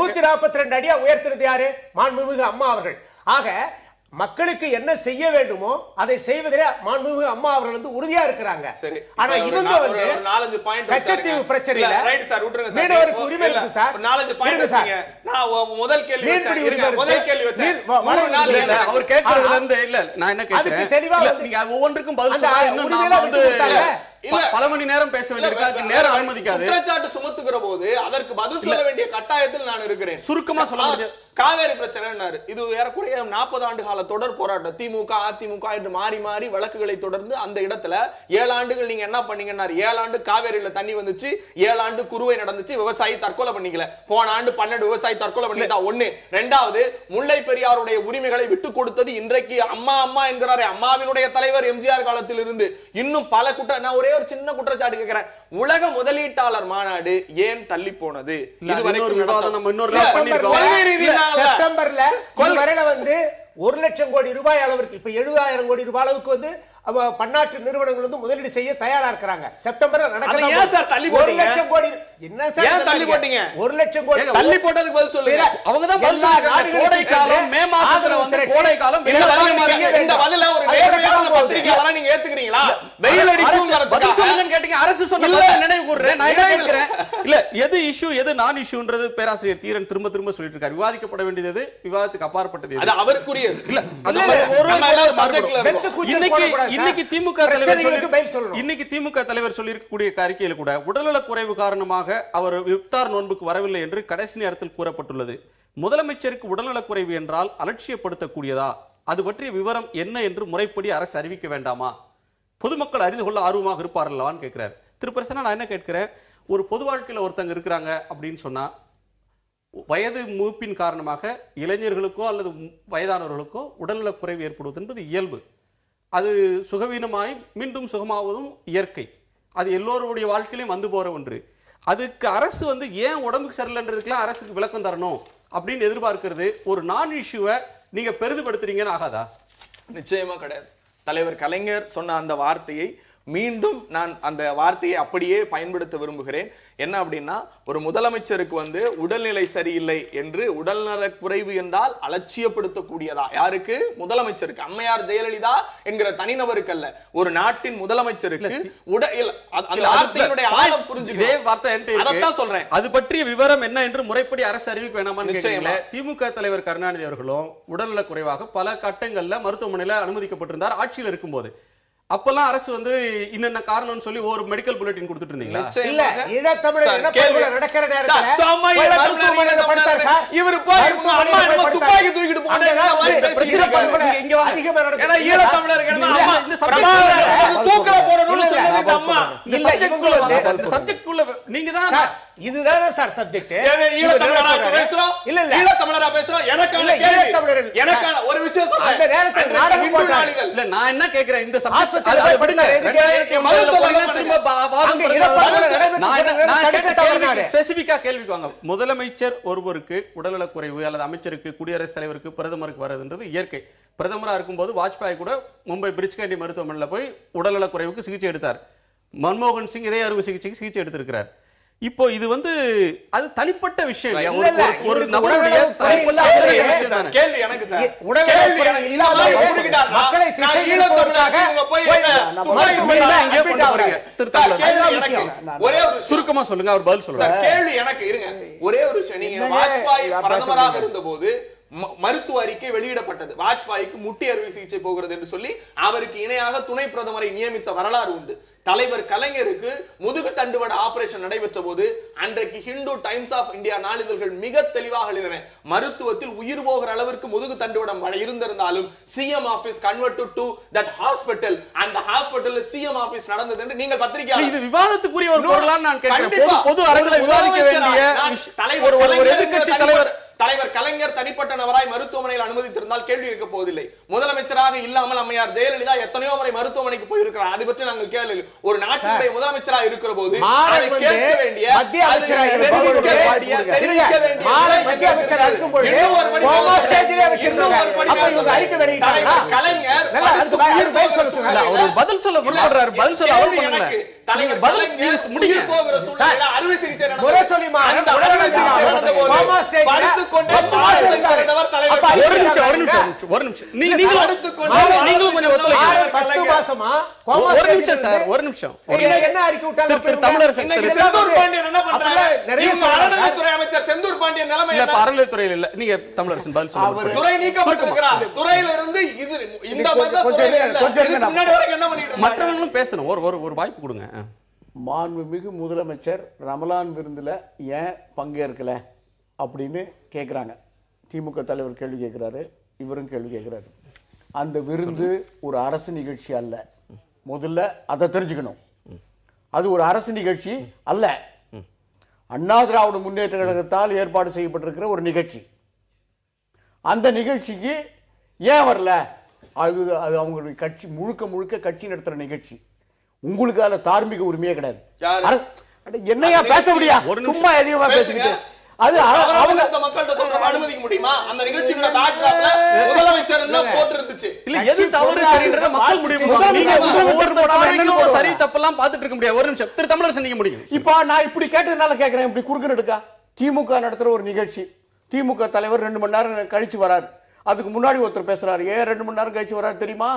142 அடியா உயர்த்தினது யாரு? மாண்புமிகு அம்மா அவர்கள். ஆக மக்களுக்கு என்ன செய்ய வேண்டுமோ அதை செய்வதிலே மாண்புமிகு அம்மா அவர்கள் வந்து உறுதியா இருக்கிறாங்க. ஆனா இவங்க வந்து 4-5 பாயிண்ட் கச்சத்தீவு பிரச்சனையில ரைட் சார், விட்டுருங்க சார், மீனவருக்கு உரிமை இருக்கு சார். 4-5 பாயிண்ட் வச்சீங்க. நான் முதல் கேள்வி வச்சேன். 3 நாள் இல்ல அவர் கேக்குறதுல இருந்து இல்ல நான் என்ன கேக்குறேன், அதுக்கு தெளிவா நீங்க ஒவ்வொன்றுக்கும் பதில் சொன்னா இன்னும் நான் வந்து பல மணி நேரம் பேச வேண்டியிருக்காது, நேரம் அனுமதிக்காது. குற்றச்சாட்டு சுமத்துகிற போது அதற்கு பதில் சொல்ல வேண்டிய கட்டாயத்தில் நான் இருக்கிறேன். சுருக்கமா சொல்ல முடியும். காவேரி பிரச்சனை இது ஏறக்குறைய 40 ஆண்டு கால தொடர் போராட்டம். திமுக அதிமுக என்று மாறி மாறி வழக்குகளை தொடர்ந்து அந்த இடத்துல 7 ஆண்டுகள் நீங்க என்ன பண்ணீங்கன்னாரு. 7 ஆண்டு காவேரியில தண்ணி வந்துச்சு, 7 ஆண்டு குறுவை நடந்துச்சு, விவசாயி தற்கொலை பண்ணிக்கல. போன ஆண்டு 12 விவசாயி தற்கொலை பண்ணிட்டா. ஒண்ணு. ரெண்டாவது, முல்லை பெரியாருடைய உரிமைகளை விட்டு கொடுத்தது இன்றைக்கு அம்மா அம்மா என்கிறாரே, அம்மாவினுடைய தலைவர் எம்ஜிஆர் காலத்தில் இருந்து இன்னும் பல நான் ஒரே ஒரு சின்ன குற்றச்சாட்டு கேட்கிறேன். உலக முதலீட்டாளர் மாநாடு ஏன் தள்ளி போனது? செப்டம்பர்ல வந்து 1 லட்சம் கோடி ரூபாய் அளவிற்கு, இப்ப 70,000 கோடி ரூபாய் அளவுக்கு வந்து பன்னாட்டு நிறுவனங்கள் வந்து முதலீடு செய்ய தயாரா இருக்கிறாங்க. செப்டம்பர்ல நடக்குது. 1 லட்சம் கோடி என்ன சார் தள்ளி போட்டீங்க? 1 லட்சம் கோடி தள்ளி போட்டதுக்கு பதில் சொல்லுங்க. அவங்க தான் பதில் சொல்றாங்க. கோடை காலம், மே மாசத்துல வந்து கோடை காலம் இந்த பதில ஒரு நேர்மையான பத்திரிகையாளரா நீங்க ஏத்துக்கிறீங்களா? வெயில் அடிக்கும்ங்கறது பதில் சொல்லுங்கன்னு கேட்டீங்க. அரசு சொன்னத நினைவு கூர்றேன். நான் என்ன கேக்குறேன், இல்ல எது இஷ்யூ எது நான் இஷ்யூன்றது பேராசிரியர் தீரன் திரும்ப திரும்ப சொல்லிட்டு இருக்காரு. விவாதிக்கப்பட வேண்டியது எது, விவாதத்துக்கு அப்பாற்பட்டது எது, அது அவருக்குரியது. இல்ல அது இன்னைக்கு திமுக தலைவர் சொல்லி இருக்கக்கூடிய அறிக்கையில் கூட உடல்நலக் குறைவு காரணமாக அவர் இஃப்தார் நோன்புக்கு வரவில்லை என்று கடைசி நேரத்தில் கூறப்பட்டுள்ளது. முதலமைச்சருக்கு உடல்நலக் குறைவு என்றால் அலட்சியப்படுத்தக்கூடியதா? அது பற்றிய விவரம் என்ன என்று முறைப்படி அரசு அறிவிக்க வேண்டாமா? பொதுமக்கள் அறிந்து கொள்ள ஆர்வமாக இருப்பார்கள்வான்னு கேட்கிறார் திரு பிரசன்னா. நான் என்ன கேட்கிறேன், ஒரு பொது வாழ்க்கையில் ஒருத்தங்க இருக்கிறாங்க அப்படின்னு சொன்னா வயது மூப்பின் காரணமாக இளைஞர்களுக்கோ அல்லது வயதானவர்களுக்கோ உடல்நலக் குறைவு ஏற்படுவது என்பது இயல்பு. அது சுகவீனமாய் மீண்டும் சுகமாவதும் இயற்கை. அது எல்லோருடைய வாழ்க்கையிலும் வந்து போற ஒன்று. அதுக்கு அரசு ஏன் உடம்புக்கு சரியில்லைன்றதுக்கெல்லாம் அரசுக்கு விளக்கம் தரணும் அப்படின்னு எதிர்பார்க்கிறது ஒரு நான் இஷ்யூவை நீங்க பெரிதுபடுத்துறீங்கன்னு ஆகாதா? நிச்சயமா கிடையாது. தலைவர் கலைஞர் சொன்ன அந்த வார்த்தையை மீண்டும் நான் அந்த வார்த்தையை அப்படியே பயன்படுத்த விரும்புகிறேன். என்ன அப்படின்னா, ஒரு முதலமைச்சருக்கு உடல்நிலை சரியில்லை என்று உடல்நல குறைவு என்றால் அலட்சியப்படுத்தக்கூடியதா? யாருக்கு? முதலமைச்சருக்கு. அம்மையார் ஜெயலலிதா என்கிற தனிநபருக்கு அல்ல, ஒரு நாட்டின் முதலமைச்சருக்கு. அதான் சொல்றேன். அது பற்றிய விவரம் என்ன என்று முறைப்படி அரசு அறிவிக்க வேணாமான்னு கேட்கல. திமுக தலைவர் கருணாநிதி அவர்களும் உடல்நல குறைவாக பல கட்டங்கள்ல மருத்துவமனையில அனுமதிக்கப்பட்டிருந்தார் ஆட்சியில் இருக்கும் போது. அப்பெல்லாம் அரசு இன்னென்ன காரணம்னு சொல்லி ஒரு மெடிக்கல் புல்லட்டின் கொடுத்துட்டு இருந்தீங்களா? இல்ல, ஈழத்தமிழர் நடக்கிற நேரத்துல இவரு போய் அம்மா என்ன துப்பாக்கி தூக்கிட்டு போனாங்க. இங்க அதிகமா ஏன்னா ஈழத்தமிழருக்கு இந்த சப்ஜெக்ட் தூக்கல போறணும்னு சொன்னது இந்த அம்மா. இந்த சப்ஜெக்ட்குள்ள நீங்க தான் இதுதானே சார் சப்ஜெக்ட். ஈழத்தமிழரா பேசுறோம். இல்ல ஈழத்தமிழரா பேசுறோம். எனக்கான ஒரு விஷயம் சொல்றேன். அந்த நேரத்துல நாடகம் போட்டாங்க. இல்ல, நான் என்ன கேக்குறேன், இந்த சப்ஜெக்ட் முதலமைச்சர் ஒருவருக்கு உடல்நலக் குறைவு அல்லது அமைச்சருக்கு, குடியரசுத் தலைவருக்கு, பிரதமருக்கு வரதுன்றது இயற்கை. பிரதமரா இருக்கும்போது வாஜ்பாய் கூட மும்பை பிரிட்ஜ் கேண்டி மருத்துவமனையில போய் உடல்நலக் குறைவுக்கு சிகிச்சை எடுத்தார். மன்மோகன் சிங் இதய அறுவை சிகிச்சை எடுத்திருக்கிறார். இப்போ இது அது தனிப்பட்ட விஷயம் இல்லையா? ஒரு நபருடைய கேள்வி எனக்கு சார். சுருக்கமா சொல்லுங்க, அவர் பதில் சொல்லுங்க. கேள்வி எனக்கு இருங்க. ஒரே ஒரு விஷயம், நீங்க வாஜ்பாய் பிரதமராக இருந்த போது மருத்துவ அறிக்கை வெளியிடப்பட்டது. வாஜ்பாய்க்கு முட்டி அறுவை சிகிச்சை போகிறது என்று சொல்லி அவருக்கு இணையாக துணை பிரதமரை நியமித்த வரலாறு உண்டு. தலைவர் கலைஞருக்கு முதுகு தண்டுவட ஆபரேஷன் நடைபெற்ற போது அன்றைக்கு ஹிந்து டைம்ஸ் ஆஃப் இந்தியா நாளிதழ்கள் மிக தெளிவாக எழுதின, மருத்துவத்தில் உயிர் போகிற அளவிற்கு முதுகு தண்டுவடம் இருந்திருந்தாலும் CM office convert to that hospital, அந்த ஹாஸ்பிடல்ல சிஎம் ஆபீஸ் நடந்தது என்று நீங்கள் பத்திரிகையாளர். இது விவாதத்துக்குரிய ஒரு பொருளான்னு நான் கேட்கிறேன். பொது அரங்கில் விவாதிக்க வேண்டிய ஒரு எதிர்க்கட்சி தலைவர் கலைஞர் தனிப்பட்ட நபராய் மருத்துவமனையில் அனுமதித்திருந்தால் கேள்வி கேட்க போவதில்லை. முதலமைச்சராக இல்லாமல் அம்மையார் ஜெயலலிதா எத்தனையோ முறை மருத்துவமனைக்கு போயிருக்கிறார். அதை பற்றி நாங்கள் கேள்வி. ஒரு நாட்டினுடைய முதலமைச்சராக இருக்கிற போது கேட்க வேண்டிய கலைஞர் பதில் சொல்ல முன்வர்றாரு. பதில் சொல்ல அவர் பண்ணல. அறுவை சிகிச்சை ஒரு நிமிஷம். செந்தூர் பாண்டியன் நிலைமை அறநிலையத்துறையில் இல்ல, நீங்க தமிழரசன் பதில் சொல்லுங்க. துறை நீக்கப்பட்டிருக்கிறார். துறையிலிருந்து இது இந்த மற்றவர்களும் பேசணும். ஒரு வாய்ப்பு கொடுங்க. மாண்புமிகு முதலமைச்சர் ரமலான் விருந்துல ஏன் பங்கேற்கல அப்படின்னு கேட்குறாங்க. திமுக தலைவர் கேள்வி கேட்குறாரு, இவரும் கேள்வி கேட்குறாரு. அந்த விருந்து ஒரு அரசு நிகழ்ச்சி அல்ல. முதல்ல அதை தெரிஞ்சுக்கணும். அது ஒரு அரசு நிகழ்ச்சி அல்ல. அண்ணா திராவிட முன்னேற்ற கழகத்தால் ஏற்பாடு செய்யப்பட்டிருக்கிற ஒரு நிகழ்ச்சி. அந்த நிகழ்ச்சிக்கு ஏன் வரல? அது அவங்களுடைய கட்சி முழுக்க கட்சி நடத்துற நிகழ்ச்சி. உங்களுக்கு அதுல தார்மீக உரிமையே கிடையாது. என்னையா பேச முடியா? சும்மா எதையுமா பேசிக்கிட்டு அது மக்கள்கிட்ட சொல்ற அனுமதிக்க முடியுமா? அந்த நிகழ்ச்சியோட பேக்ராப்ல முதலமைச்சர் என்ன போட்டுருந்துச்சு? இல்ல, எது தவறு சரின்றத மக்கள் முடிவு பண்ணுவாங்க. சரி தப்பெல்லாம் பார்த்துட்டு இருக்க முடியாது. ஒரு நிமிஷம் திரு தமிழரசன், நீங்க முடியும். இப்போ நான் இப்படி கேட்டதுனால கேட்கிறேன், இப்படி குறுக்கு எடுக்கா? திமுக நடத்துற ஒரு நிகழ்ச்சி, திமுக தலைவர் 2 மணி நேரம் கழிச்சு வராரு. அதுக்கு முன்னாடி ஒருத்தர் பேசுறாரு, ஏன் 2 மணி நேரம் கழிச்சு வராரு தெரியுமா?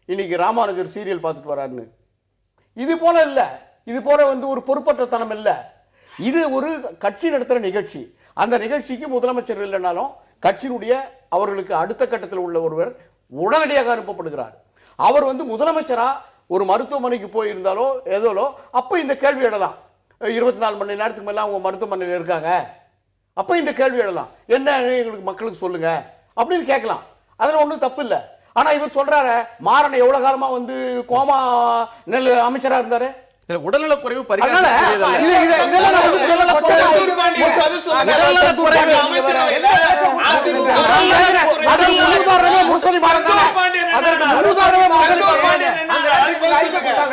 இன்னைக்கு ராமானுஜர் சீரியல் பார்த்துட்டு வராருன்னு. இது போல இல்ல, இது போல ஒரு பொறுப்பற்றத்தனம் இல்ல. இது ஒரு கட்சி நடத்துற நிகழ்ச்சி. அந்த நிகழ்ச்சிக்கு முதலமைச்சர் இல்லைனாலும் கட்சியினுடைய அவர்களுக்கு அடுத்த கட்டத்தில் உள்ள ஒருவர் உடனடியாக அனுப்பப்படுகிறார். அவர் முதலமைச்சரா ஒரு மருத்துவமனைக்கு போயிருந்தாலோ ஏதோ அப்ப இந்த கேள்வி எழலாம். 24 மணி நேரத்துக்கு மேல அவங்க மருத்துவமனையில் இருக்காங்க, அப்ப இந்த கேள்வி எழலாம். என்ன எங்களுக்கு மக்களுக்கு சொல்லுங்க அப்படின்னு கேட்கலாம். அதுல ஒன்றும் தப்பு இல்லை. ஆனா இவர் சொல்றாரு, மாறன் எவ்வளவு காலமா கோமா நெல் அமைச்சரா இருந்தாரு. உடல்நலக்குறைவு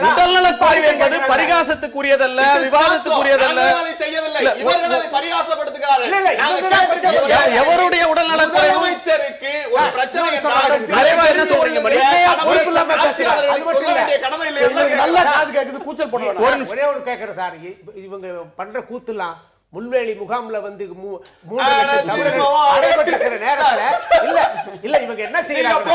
உடல்நலக்குறைவு என்பது பரிகாசத்துக்குரியதல்ல, விவாதத்துக்குரியதல்ல. எவருடைய உடல்நலக்குறைவு அமைச்சருக்கு ஒரு பிரச்சனை என்ன சொல்றீங்க? ஒரே ஒரு கேக்குறேன் சார், இவங்க பண்ற கூத்துலாம் முள்வேலி முகாம்ல வந்து 3 அடைபட்டிருக்கிற நேரத்துல இல்ல இவங்க என்ன செய்யறாங்க?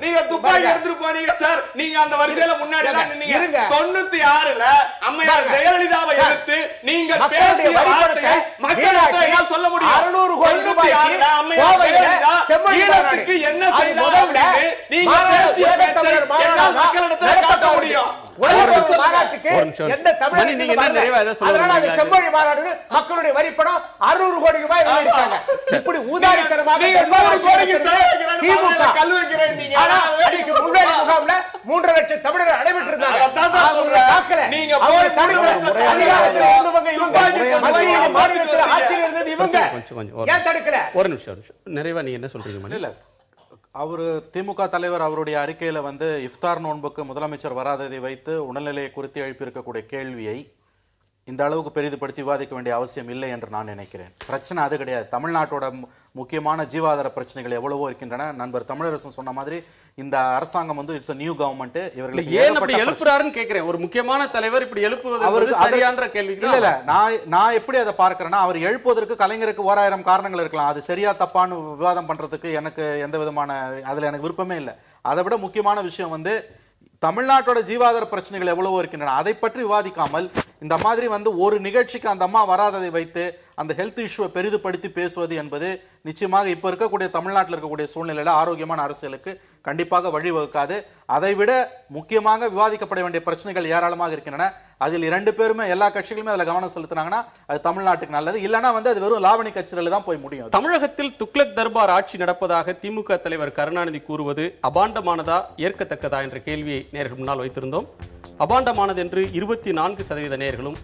நீங்க துப்பாக்கி எடுத்துட்டு போனீங்க சார், நீங்க அந்த வரிசையில முன்னாடி தான் நின்னீங்க. 96ல அம்மையார் ஜெயலலிதாவை எதிர்த்து நீங்க பேசிய வார்த்தையை மக்களுக்கு சொல்ல முடியும். 600 கோடி ரூபாய்க்கு அம்மையார் ஜெயலலிதா ஈழத்துக்கு என்ன செய்தாங்க நீங்க பேசிய பேச்சை மக்களிடத்துல காட்ட முடியும். மாநாட்டுக்கு எந்த தமிழ் நீங்க என்ன நிறைவா ஏதோ சொல்லுங்க. செம்மொழி மாநாடு மக்களுடைய வரிப்பணம் 600 கோடி ரூபாய் வெளியிட்டாங்க. இப்படி ஊதாரித்தனமாக 800 கோடிக்கு திமுக கல்லு வைக்கிறேன். நீங்க அன்னைக்கு முள்வேலி முகாம்ல 3 லட்சம் தமிழர்கள் அடைபட்டிருந்தாங்க. அவங்க தாக்கல. நீங்க போய் 3 லட்சம் அதிகாரத்துல இருந்தவங்க இவங்க மத்திய மாநிலத்துல ஆட்சியில் இருந்தது இவங்க ஏன் தடுக்கல? ஒரு நிமிஷம் நிறைவா நீங்க என்ன சொல்றீங்க? இல்ல அவரு திமுக தலைவர் அவருடைய அறிக்கையில வந்து இஃப்தார் நோன்புக்கு முதலமைச்சர் வராததை வைத்து உடல்நிலையை குறித்து எழுப்பியிருக்கக்கூடிய கேள்வியை இந்த அளவுக்கு பெரிதுபடுத்தி விவாதிக்க வேண்டிய அவசியம் இல்லை என்று நான் நினைக்கிறேன். பிரச்சனை அது கிடையாது. தமிழ்நாட்டோட முக்கியமான ஜீவாதார பிரச்சனைகள் எவ்வளவோ இருக்கின்றன. நண்பர் தமிழரசன் சொன்ன மாதிரி இந்த அரசாங்கம் வந்து இட்ஸ் நியூ கவர்மெண்ட். இவர்களுக்கு ஏன் அப்படி எழுப்புறாருன்னு கேக்குறேன். ஒரு முக்கியமான தலைவர் இப்படி எழுப்புவது அவருக்கு சரியான கேள்வி இல்ல. நான் எப்படி அதை பார்க்கிறேன்னா, அவர் எழுப்புவதற்கு கலைஞருக்கு 1000 காரணங்கள் இருக்கலாம். அது சரியா தப்பான்னு விவாதம் பண்றதுக்கு எனக்கு எந்த விதமான அதுல எனக்கு விருப்பமே இல்லை. அதை விட முக்கியமான விஷயம் வந்து தமிழ்நாட்டோட ஜீவாதார பிரச்சனைகள் எவ்வளவோ இருக்கின்றன. அதை பற்றி விவாதிக்காமல் இந்த மாதிரி வந்து ஒரு நிகழ்ச்சிக்கு அந்த அம்மா வராததை வைத்து அந்த ஹெல்த் இஷ்யூவை பெரிதுபடுத்தி பேசுவது என்பது நிச்சயமாக இப்ப இருக்கக்கூடிய தமிழ்நாட்டில் இருக்கக்கூடிய சூழ்நிலையில ஆரோக்கியமான அரசியலுக்கு கண்டிப்பாக வழிவகுக்காது. அதை விட முக்கியமாக விவாதிக்கப்பட வேண்டிய பிரச்சனைகள் ஏராளமாக இருக்கின்றன. அதில் 2 பேருமே எல்லா கட்சிகளுமே அதுல கவனம் செலுத்தினாங்கன்னா அது தமிழ்நாட்டுக்கு நல்லது. இல்லைன்னா வந்து அது வெறும் லாவணி கட்சியில தான் போய் முடியும். தமிழகத்தில் துக்ளக் தர்பார் ஆட்சி நடப்பதாக திமுக தலைவர் கருணாநிதி கூறுவது அபாண்டமானதா, ஏற்கத்தக்கதா என்ற கேள்வியை நேயர்கள் முன்னால் வைத்திருந்தோம். அபாண்டமானது என்று 24% நேயர்களும்,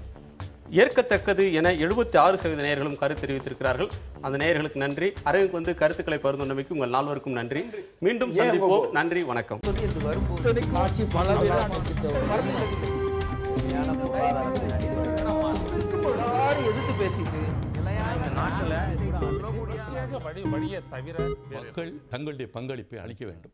ஏற்கத்தக்கது என 76% நேயர்களும் கருத்து தெரிவித்திருக்கிறார்கள். அந்த நேயர்களுக்கு நன்றி. அரங்குக்கு வந்து கருத்துக்களை பகிர்ந்துள்ளமைக்கு உங்கள் நால்வருக்கும் நன்றி. மீண்டும் சந்திப்போம். நன்றி, வணக்கம். மக்கள் தங்களுடைய பங்களிப்பை அளிக்க வேண்டும்.